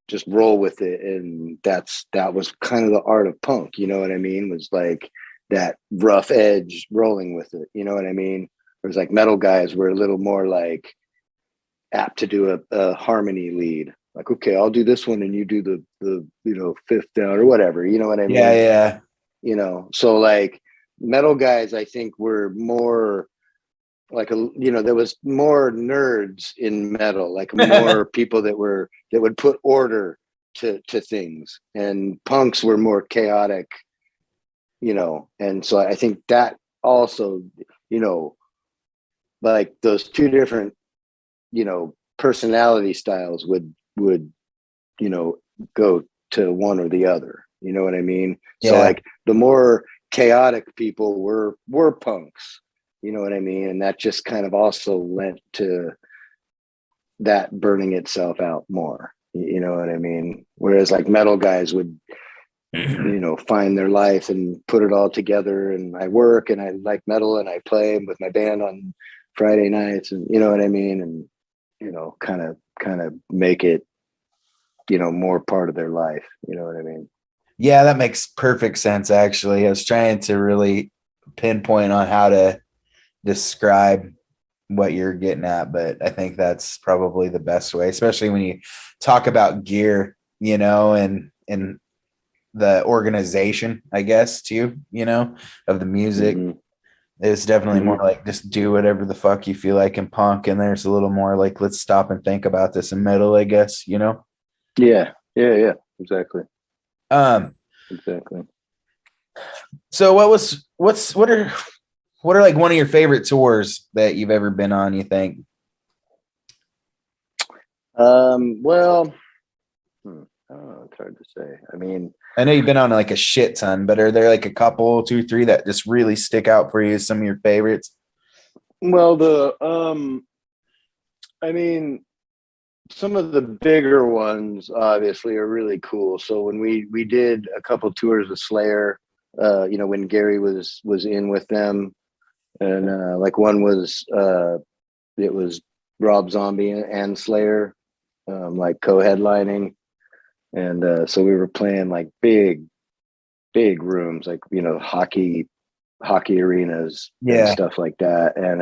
just roll with it. And that was kind of the art of punk, you know what I mean, was like that rough edge rolling with it, you know what I mean. Whereas like metal guys were a little more like apt to do a harmony lead, like, okay, I'll do this one and you do the fifth down or whatever, you know what I yeah, mean. yeah, So like metal guys, I think, were more like there was more nerds in metal, like more people that would put order to things, and punks were more chaotic, and so I think that also, like those two different, personality styles would you know, go to one or the other. You know what I mean? Yeah. So like the more chaotic people were punks. You know what I mean? And that just kind of also lent to that burning itself out more. You know what I mean? Whereas like metal guys would, you know, find their life and put it all together. And I work and I like metal and I play with my band on Friday nights, and you know what I mean? And, you know, kind of make it, you know, more part of their life. You know what I mean? Yeah, that makes perfect sense, actually. I was trying to really pinpoint on how to describe what you're getting at, but I think that's probably the best way, especially when you talk about gear, you know, and the organization, I guess, too, you know, of the music. Mhm. It's definitely more Mhm. like just do whatever the fuck you feel like in punk, and there's a little more like let's stop and think about this in metal, I guess, you know. Yeah. Yeah. Exactly. Um, Exactly. so what are like one of your favorite tours that you've ever been on, you think? Well, I don't know. It's hard to say. I mean, I know you've been on like a shit ton, but are there like a couple, two, three that just really stick out for you as some of your favorites? well, I mean, some of the bigger ones obviously are really cool. So when we did a couple tours with Slayer, you know, when Gary was in with them, and like one was it was Rob Zombie and Slayer, like co-headlining, and so we were playing like big rooms, like, you know, hockey arenas and Yeah. stuff like that, and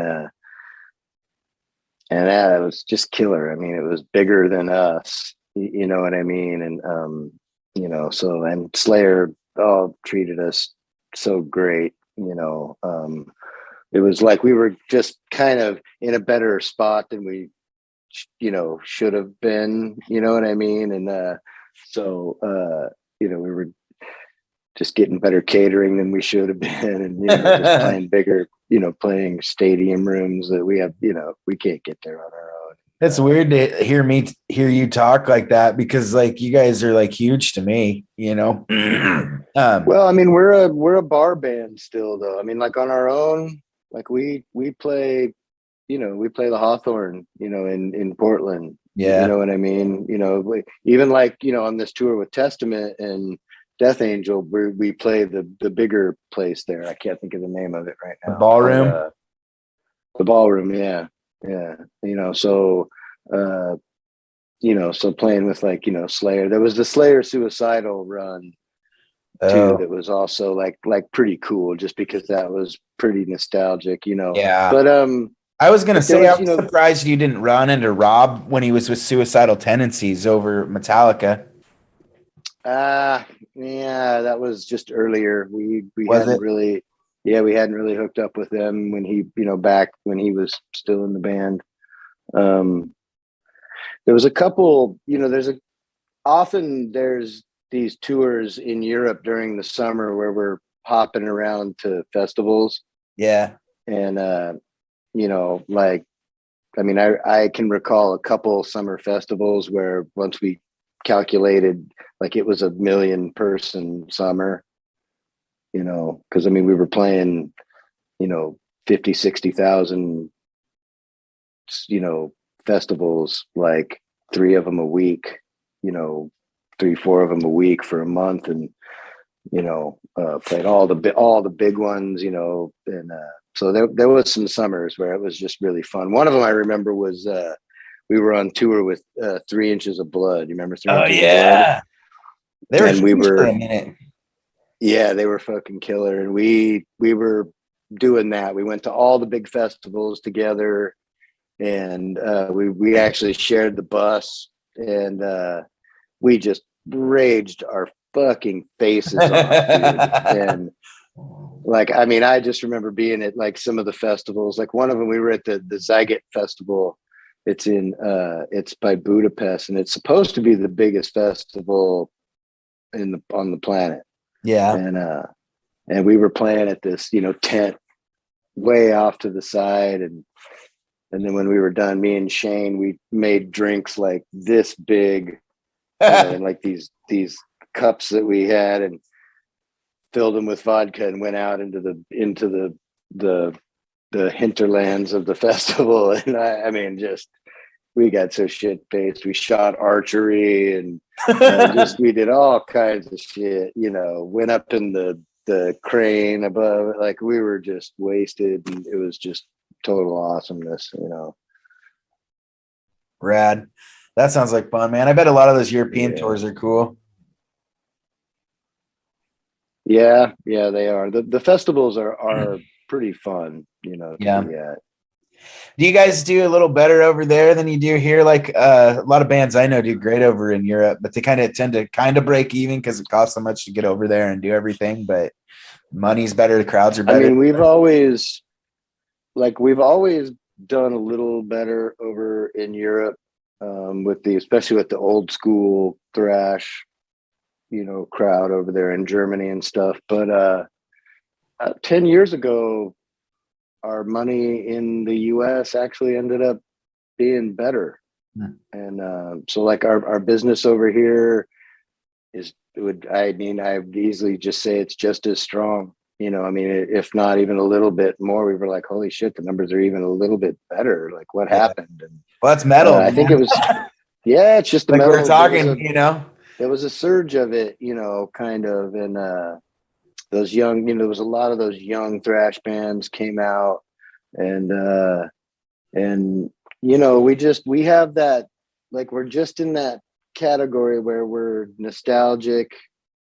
that was just killer. I mean, it was bigger than us, you know what I mean? And you know, so, and Slayer all treated us so great, you know. It was like we were just kind of in a better spot than we, you know, should have been, you know what I mean? And so you know, we were just getting better catering than we should have been, and, you know, just playing bigger, you know, playing stadium rooms that we have, you know, we can't get there on our own. It's weird to hear you talk like that, because like you guys are like huge to me, you know. Well, I mean, we're a bar band still, though. I mean, like on our own, like we play, you know, we play the Hawthorne, you know, in Portland. You Yeah. know what I mean? You know, even like, you know, on this tour with Testament and Death Angel, we play the bigger place there. I can't think of the name of it right The now, but ballroom. the ballroom, yeah, yeah. You know, so uh, you know, so playing with like, you know, Slayer. There was the Slayer Suicidal run too, Oh, that was also like pretty cool, just because that was pretty nostalgic, you know. yeah. But I was gonna but there say I was, you was know, surprised you didn't run into Rob when he was with Suicidal Tendencies over Metallica. yeah, that was just earlier. We Was hadn't it? really, yeah, we hadn't really hooked up with them when he, you know, back when he was still in the band. Um, there was a couple, you know, there's these tours in Europe during the summer where we're hopping around to festivals, Yeah. and you know, like, I mean, I can recall a couple summer festivals where once we calculated, like, it was a 1 million person summer, you know, because I mean, we were playing, you know, 50, 60,000, you know, festivals, like three of them a week, you know, three, four of them a week for a month. And, you know, played all the big ones, you know, and so there was some summers where it was just really fun. One of them I remember was we were on tour with 3 Inches of Blood. You remember Three Oh Inches of Blood? yeah. They were And we huge for were, a minute. yeah, they were fucking killer. And we were doing that. We went to all the big festivals together, and we actually shared the bus, and we just raged our fucking faces off, dude. And like, I mean, I just remember being at like some of the festivals. Like one of them, we were at the Zagat Festival. It's by Budapest, and it's supposed to be the biggest festival on the planet. Yeah. And we were playing at this, you know, tent way off to the side, and then when we were done, me and Shane, we made drinks like this big, in like these cups that we had, and filled them with vodka and went out into the hinterlands of the festival. And I mean, just we got so shit faced. We shot archery and just we did all kinds of shit. Went up in the crane above it, like we were just wasted, and it was just total awesomeness. Rad. That sounds like fun, man. I bet a lot of those European tours are cool. Yeah, they are. The festivals are pretty fun, to be at. Do you guys do a little better over there than you do here? Like a lot of bands I know do great over in Europe, but they kind of tend to break even because it costs so much to get over there and do everything. But money's better, the crowds are better. I mean, we've always done a little better over in Europe, especially with the old school thrash, crowd over there in Germany and stuff. But 10 years ago, our money in the US actually ended up being better. And so like our business over here I would easily just say it's just as strong. I mean, if not even a little bit more. We were like, holy shit, the numbers are even a little bit better. Like, what happened? And well, that's metal. I think it was, it's just the like metal. We're talking, there was a surge of it, kind of, and those young, there was a lot of those young thrash bands came out, and we have that, like, we're just in that category where we're nostalgic,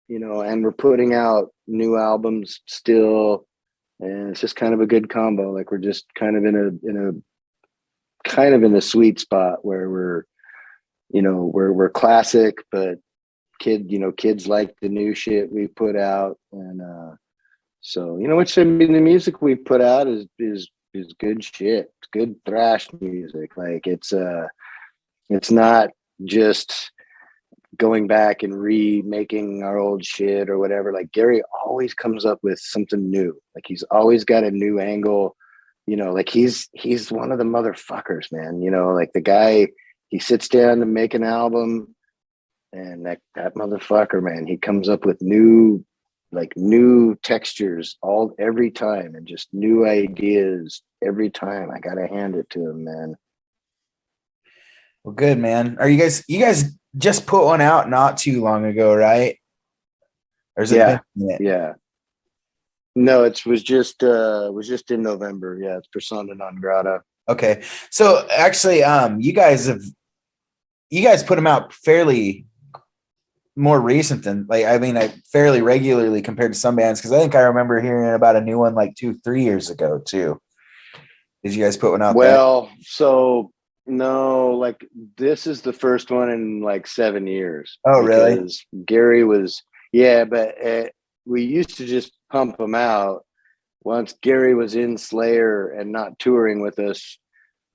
and we're putting out new albums still, and it's just kind of a good combo. Like, we're just kind of in a sweet spot where we're classic, but kids like the new shit we put out. And so the music we put out is good shit. It's good thrash music. Like, it's not just going back and remaking our old shit or whatever. Like, Gary always comes up with something new. Like, he's always got a new angle. Like, he's one of the motherfuckers, man. Like, the guy, he sits down to make an album, and that motherfucker, man, he comes up with new textures every time, and just new ideas every time. I gotta hand it to him, man. Well, good, man. Are you guys just put one out not too long ago, right? Or is it been? Yeah. No, it was just in November. Yeah, it's Persona non grata. Okay. So actually, you guys put them out fairly more recent than, fairly regularly compared to some bands, because I think I remember hearing about a new one like 2-3 years ago too. Did you guys put one out? Well, so no, like, this is the first one in like 7 years. Oh, really? Gary was, but we used to just pump them out. Once Gary was in Slayer and not touring with us,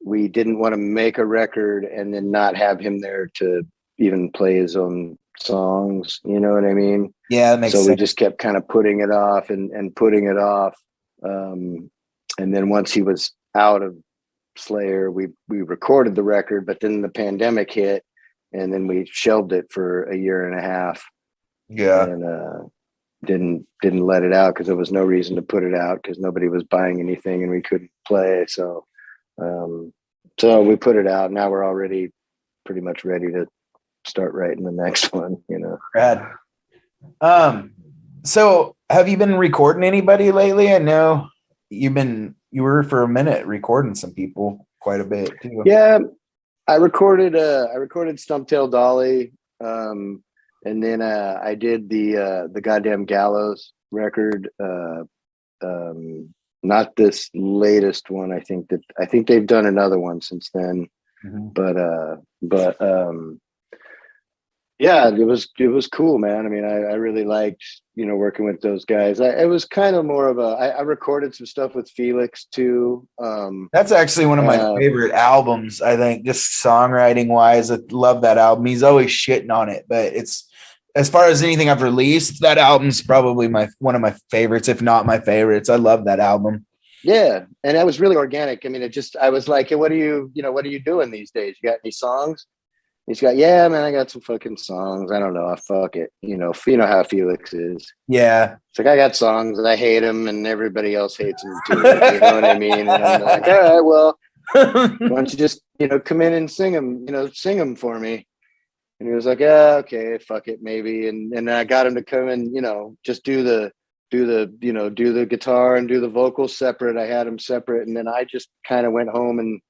we didn't want to make a record and then not have him there to even play his own songs. You know what I mean? Yeah, that makes sense. So we just kept kind of putting it off and putting it off. And then once he was out of Slayer, we recorded the record, but then the pandemic hit, and then we shelved it for a year and a half. Yeah. And didn't let it out because there was no reason to put it out, because nobody was buying anything and we couldn't play. So we put it out. Now we're already pretty much ready to start writing the next one. Rad. So have you been recording anybody lately? I know you were for a minute recording some people quite a bit too. Yeah, I recorded Stumptail Dolly, and then I did the goddamn Gallows record. Not this latest one. I think they've done another one since then. Mm-hmm. But yeah, it was cool, man. I mean, I really liked, working with those guys. It was kind of more of I recorded some stuff with Felix too. That's actually one of my favorite albums, I think, just songwriting wise. I love that album. He's always shitting on it, but it's, as far as anything I've released, that album's probably one of my favorites, if not my favorites. I love that album. Yeah, and that was really organic. I mean, I was like, hey, what are you doing these days? You got any songs? He's got, yeah, man, I got some fucking songs. I don't know. I fuck it. You know how Felix is. Yeah. It's like, I got songs and I hate them and everybody else hates them too. You know what I mean? And I'm like, all right, well, why don't you just, come in and sing them for me. And he was like, yeah, okay, fuck it, maybe. And I got him to come and, just do the guitar and do the vocals separate. I had them separate. And then I just kind of went home, and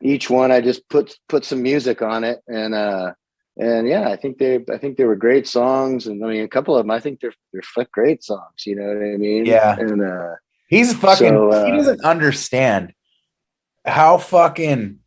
each one I just put some music on it. And yeah, I think they were great songs. And I mean, a couple of them, I think they're great songs. You know what I mean? Yeah. And he doesn't understand how fucking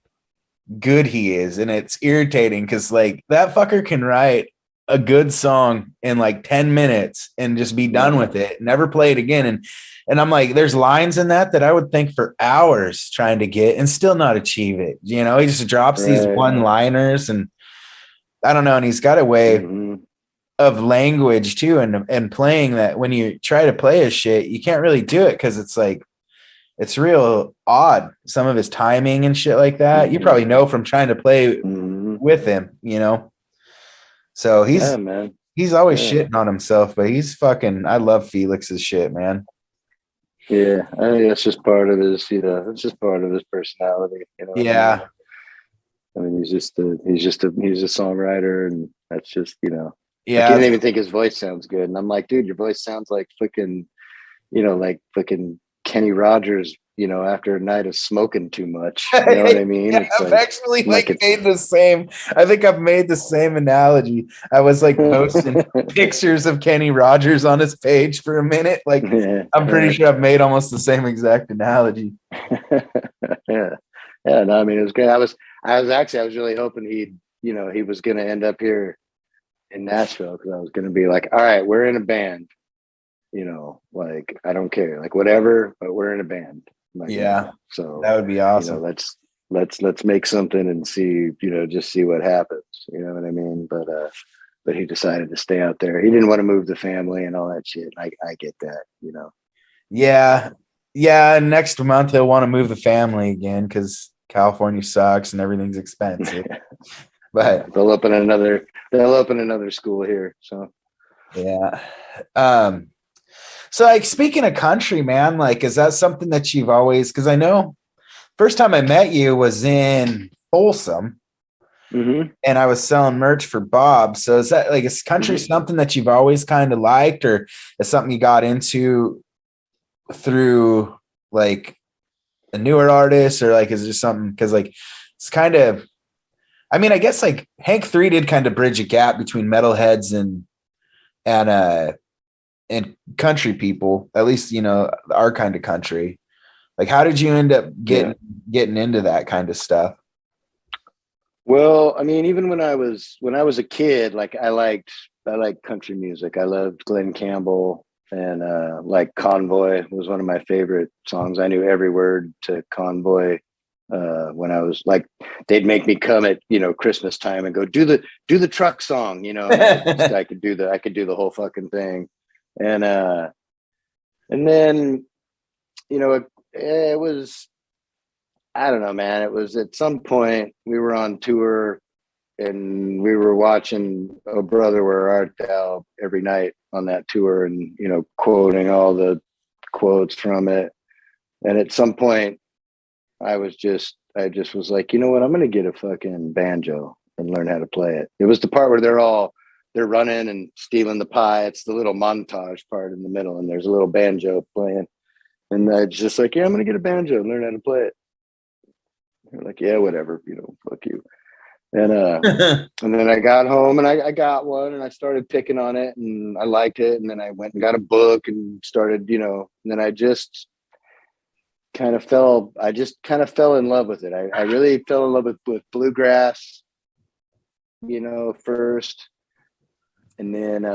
good he is, and it's irritating because like that fucker can write a good song in like 10 minutes and just be done with it, never play it again. And I'm like, there's lines in that I would think for hours trying to get and still not achieve it. He just drops these one-liners, and I don't know, and he's got a way of language too, and playing that when you try to play his shit, you can't really do it because it's like it's real odd, some of his timing and shit like that. You probably know from trying to play with him, So he's always shitting on himself, but he's fucking, I love Felix's shit, man. Yeah, I think that's just part of his, it's just part of his personality. Yeah. I mean, he's a songwriter, and that's just, Yeah. Like, he didn't even think his voice sounds good. And I'm like, dude, your voice sounds like fucking, like fucking Kenny Rogers, after a night of smoking too much. You know what I mean? Yeah, It's I've actually made the same. I think I've made the same analogy. I was like posting pictures of Kenny Rogers on his page for a minute. Like, I'm pretty sure I've made almost the same exact analogy. Yeah. No, I mean, it was great. I was really hoping he was going to end up here in Nashville, because I was going to be like, all right, we're in a band. Like, I don't care, like whatever, but we're in a band. Like, yeah. So that would be awesome. Let's make something and see, just see what happens. You know what I mean? But he decided to stay out there. He didn't want to move the family and all that shit. I get that, Yeah. Yeah. Next month he'll want to move the family again because California sucks and everything's expensive. But they'll open another school here. So yeah. So like, speaking of country, man, like, is that something that you've always, because I know first time I met you was in Folsom, and I was selling merch for Bob. So is that like, is country something that you've always kind of liked, or is something you got into through like a newer artist, or like, is it just something, because like it's kind of, I mean, I guess like Hank 3 did kind of bridge a gap between metalheads and country people, at least, our kind of country. Like, how did you end up getting into that kind of stuff? Well, I mean, even when I was a kid, like I liked country music. I loved Glenn Campbell, and like Convoy was one of my favorite songs. I knew every word to Convoy. When I was like, they'd make me come at Christmas time and go do the truck song, I could do the whole fucking thing. And then it was, I don't know, man, it was at some point we were on tour and we were watching Oh Brother Where Art Thou every night on that tour, and quoting all the quotes from it. And at some point I just was like, you know what, I'm gonna get a fucking banjo and learn how to play it. It was the part where they're running and stealing the pie. It's the little montage part in the middle, and there's a little banjo playing. And I was just like, yeah, I'm gonna get a banjo and learn how to play it. They're like, yeah, whatever, fuck you. And and then I got home and I got one and I started picking on it and I liked it. And then I went and got a book and started, and then I just kind of fell in love with it. I really fell in love with bluegrass, first. And then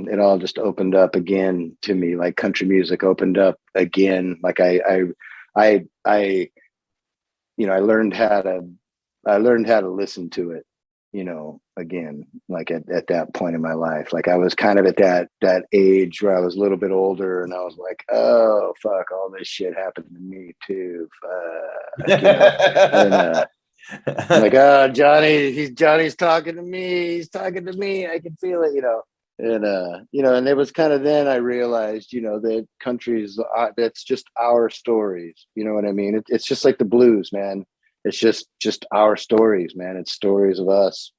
it all just opened up again to me. Like country music opened up again. Like I learned how to listen to it, again, like at that point in my life. Like I was kind of at that age where I was a little bit older, and I was like, oh fuck, all this shit happened to me too. Fuck, I'm like, Johnny's talking to me. He's talking to me. I can feel it, And and it was kind of then I realized, that countries that's just our stories. You know what I mean? It's just like the blues, man. It's just our stories, man. It's stories of us,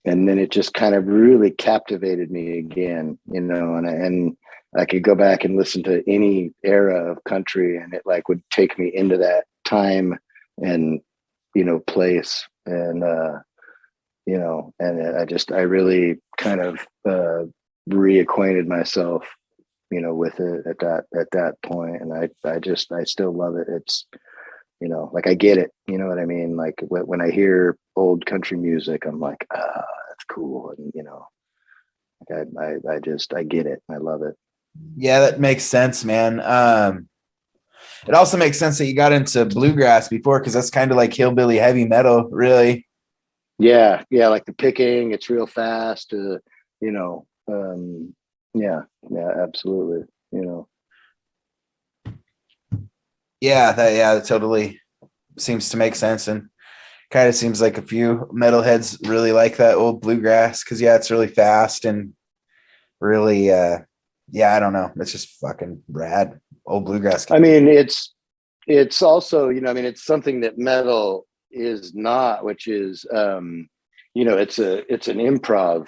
and then it just kind of really captivated me again, and I could go back and listen to any era of country, and it like would take me into that time and place, and I really kind of reacquainted myself, with it at that point, and I still love it. It's like I get it, you know what I mean? Like when I hear old country music, I'm like, that's cool, and like I get it. I love it. Yeah, that makes sense, man. It also makes sense that you got into bluegrass before, because that's kind of like hillbilly heavy metal, really. Yeah, like the picking, it's real fast. Yeah, absolutely. That totally seems to make sense, and kind of seems like a few metalheads really like that old bluegrass, because it's really fast and really I don't know, it's just fucking rad. Old bluegrass. I mean, it's also, it's something that metal is not, which is it's an improv,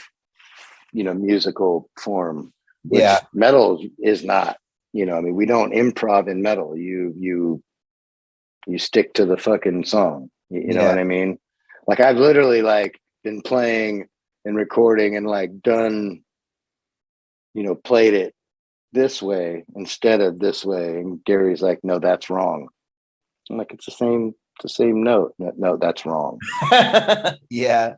musical form, which metal is not. We don't improv in metal. You stick to the fucking song. You know what I mean? Like I've literally like been playing and recording and like done, played it this way instead of this way. And Gary's like, no, that's wrong. I'm like, it's the same note. No, that's wrong. Yeah.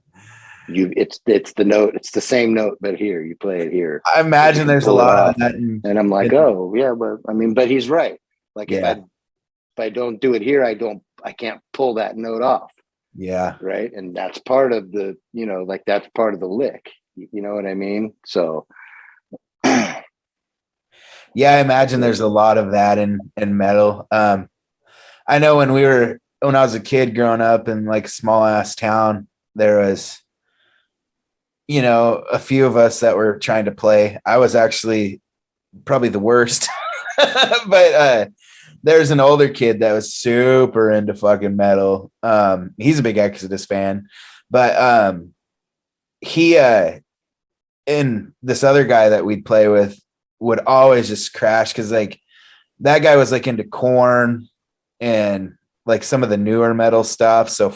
It's the note. It's the same note, but here you play it here. I imagine there's a lot of that. And I'm like, oh yeah, but he's right. Like if I don't do it here, I can't pull that note off. Yeah. Right. And that's part of the, that's part of the lick. You know what I mean? So yeah, I imagine there's a lot of that in metal. I know when I was a kid growing up in like small ass town, there was, a few of us that were trying to play. I was actually probably the worst, but there's an older kid that was super into fucking metal. He's a big Exodus fan, but he and this other guy that we'd play with would always just crash, because like that guy was like into Korn and like some of the newer metal stuff. So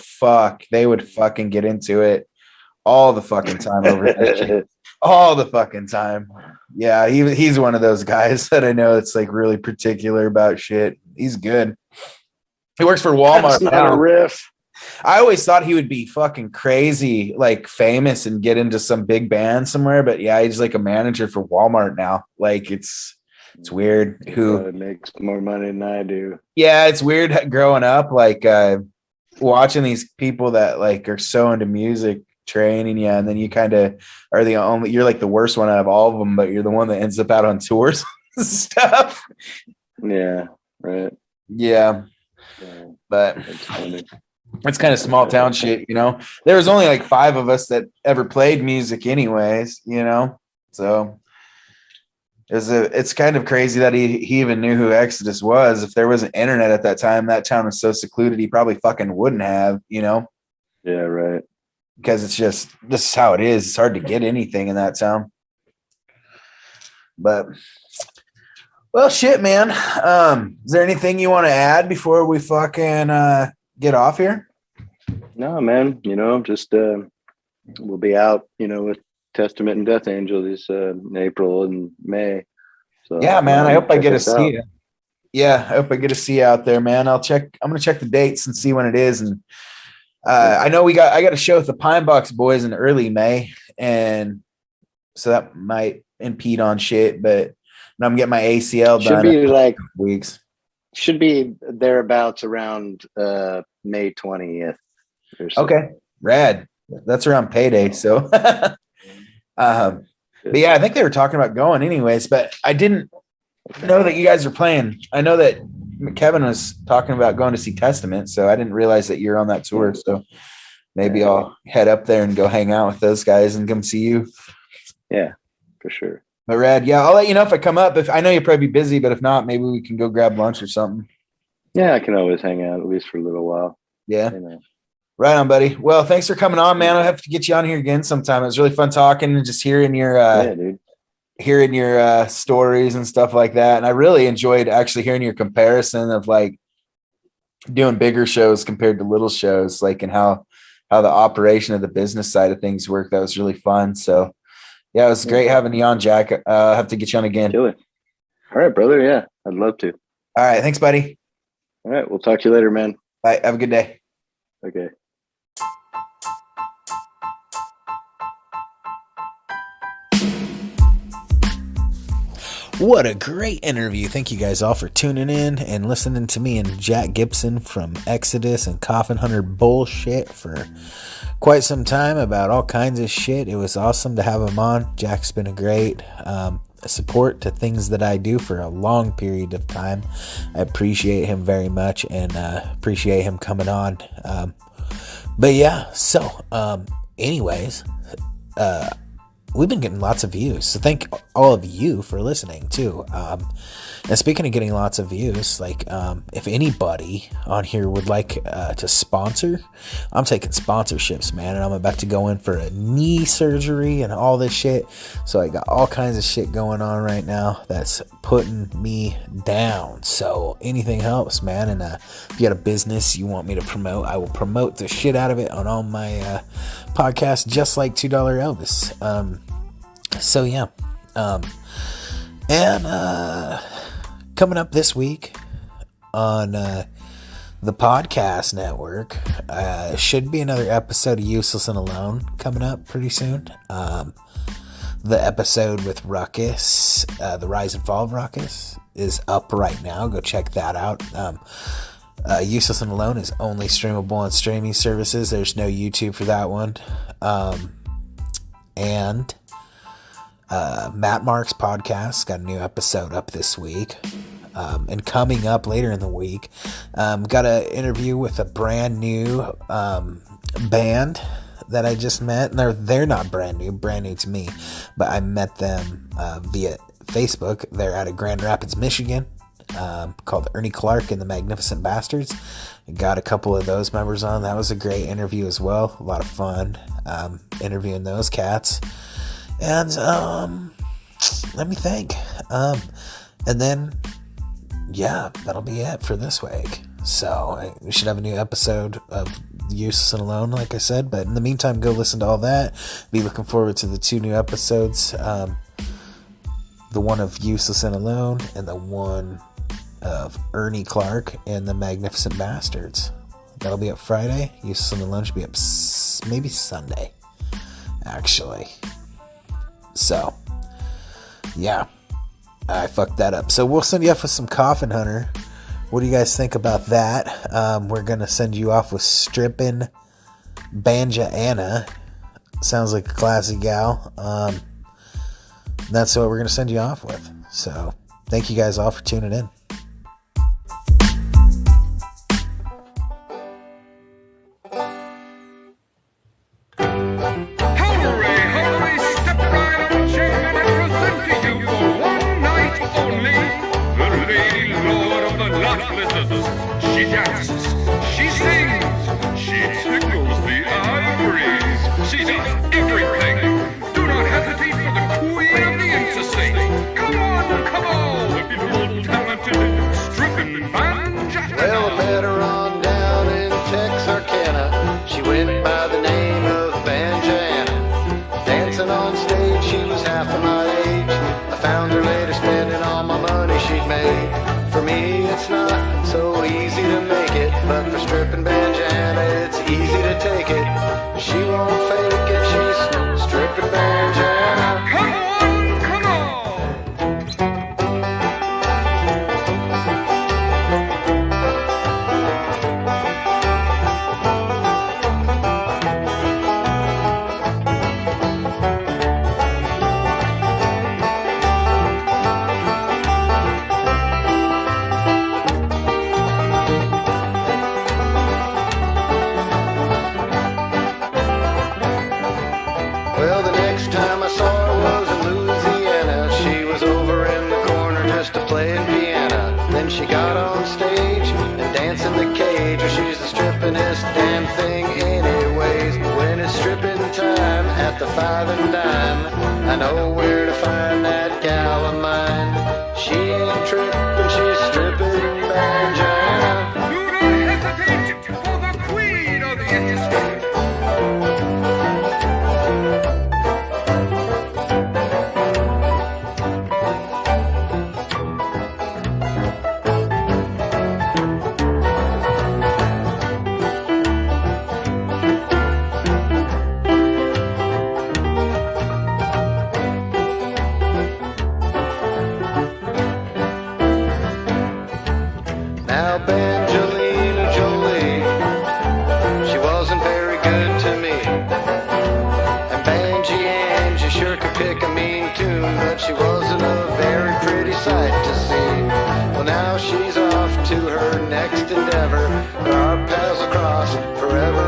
they would fucking get into it all the fucking time over that shit. All the fucking time. Yeah, he's one of those guys that I know that's like really particular about shit. He's good. He works for Walmart now. A riff. I always thought he would be fucking crazy, like famous and get into some big band somewhere. But yeah, he's like a manager for Walmart now. Like it's weird. Who makes more money than I do? Yeah, it's weird growing up, like watching these people that like are so into music training you, and then you kind of are you're like the worst one out of all of them, but you're the one that ends up out on tours and stuff. Yeah, right. Yeah. But it's kind of small town shit, there was only like 5 of us that ever played music anyways, so it's kind of crazy that he even knew who Exodus was. If there wasn't internet at that time, that town was so secluded, he probably fucking wouldn't have, Yeah, right. Because this is how it is. It's hard to get anything in that town. But well, shit, man. Is there anything you want to add before we fucking get off here? No, man. Just we'll be out, with Testament and Death Angel this in April and May. So yeah, man. I hope I get to see you. Yeah, I hope I get to see you out there, man. I'm gonna check the dates and see when it is. And I know I got a show with the Pine Box Boys in early May, and so that might impede on shit, but I'm getting my ACL done. Should be like weeks. Should be thereabouts around May 20th. Okay, rad. That's around payday. So, but yeah, I think they were talking about going anyways, but I didn't know that you guys were playing. I know that Kevin was talking about going to see Testament, so I didn't realize that you're on that tour. So maybe I'll head up there and go hang out with those guys and come see you. Yeah, for sure. But rad, yeah, I'll let you know if I come up. If I know you'll probably be busy, but if not, maybe we can go grab lunch or something. Yeah, I can always hang out at least for a little while. Yeah. You know. Right on, buddy. Well, thanks for coming on, man. I'll have to get you on here again sometime. It was really fun talking and just hearing your dude. Hearing your stories and stuff like that. And I really enjoyed actually hearing your comparison of like doing bigger shows compared to little shows, like, and how the operation of the business side of things work. That was really fun. So yeah, it was great having you on, Jack. I'll have to get you on again. Kill it. All right, brother. Yeah, I'd love to. All right. Thanks, buddy. All right. We'll talk to you later, man. Bye. Have a good day. Okay. What a great interview. Thank you guys all for tuning in and listening to me and Jack Gibson from Exodus and Coffin Hunter bullshit for quite some time about all kinds of shit. It was awesome to have him on. Jack's been a great support to things that I do for a long period of time. I appreciate him very much and appreciate him coming on. But yeah, so anyways, we've been getting lots of views, so thank all of you for listening too. And speaking of getting lots of views, like if anybody on here would like to sponsor, I'm taking sponsorships, man, and I'm about to go in for a knee surgery and all this shit. So I got all kinds of shit going on right now that's putting me down. So anything helps, man. And if you got a business you want me to promote, I will promote the shit out of it on all my podcasts, just like $2 Elvis. So yeah, and coming up this week on the podcast network should be another episode of Useless and Alone coming up pretty soon. The episode with Ruckus, the Rise and Fall of Ruckus, is up right now. Go check that out. Useless and Alone is only streamable on streaming services. There's no YouTube for that one. And Matt Mark's podcast got a new episode up this week. And coming up later in the week, got an interview with a brand new band that I just met. And they're not brand new to me, but I met them via Facebook. They're out of Grand Rapids, Michigan, called Ernie Clark and the Magnificent Bastards. Got a couple of those members on. That was a great interview as well. A lot of fun interviewing those cats. And let me think. And then, yeah, that'll be it for this week. So we should have a new episode of Useless and Alone, like I said. But in the meantime, go listen to all that. Be looking forward to the 2 new episodes. The one of Useless and Alone and the one of Ernie Clark and the Magnificent Bastards. That'll be up Friday. Useless and Alone should be up maybe Sunday, actually. So, yeah, I fucked that up. So we'll send you off with some Coffin Hunter. What do you guys think about that? We're going to send you off with Strippin' Banja Anna. Sounds like a classy gal. That's what we're going to send you off with. So, thank you guys all for tuning in. She dances, she sings, she tickles the ivories. She does everything. Do not hesitate for the queen of the ecstasy. Come on, the beautiful, talented, stripping banja. Well, I met her on down in Texarkana. She went by the name of Banja Anna. Dancing on stage, she was half of my age. I found her later spending all my money she'd made. For me, it's not so easy to make it, but for stripping Banja Anna, it's easy to take it. She won't fake it, she's stripping Banja Anna. Come on, come on. this damn thing anyways. But when it's stripping time at the 5 and dime, I know where to find that gal of mine. She ain't tripping, she's stripping Banjana. Do not hesitate for the queen of the interstate. Now Banjalina Jolie, she wasn't very good to me. And Banji Angie sure could pick a mean tune, but she wasn't a very pretty sight to see. Well, now she's off to her next endeavor, but our paths will cross forever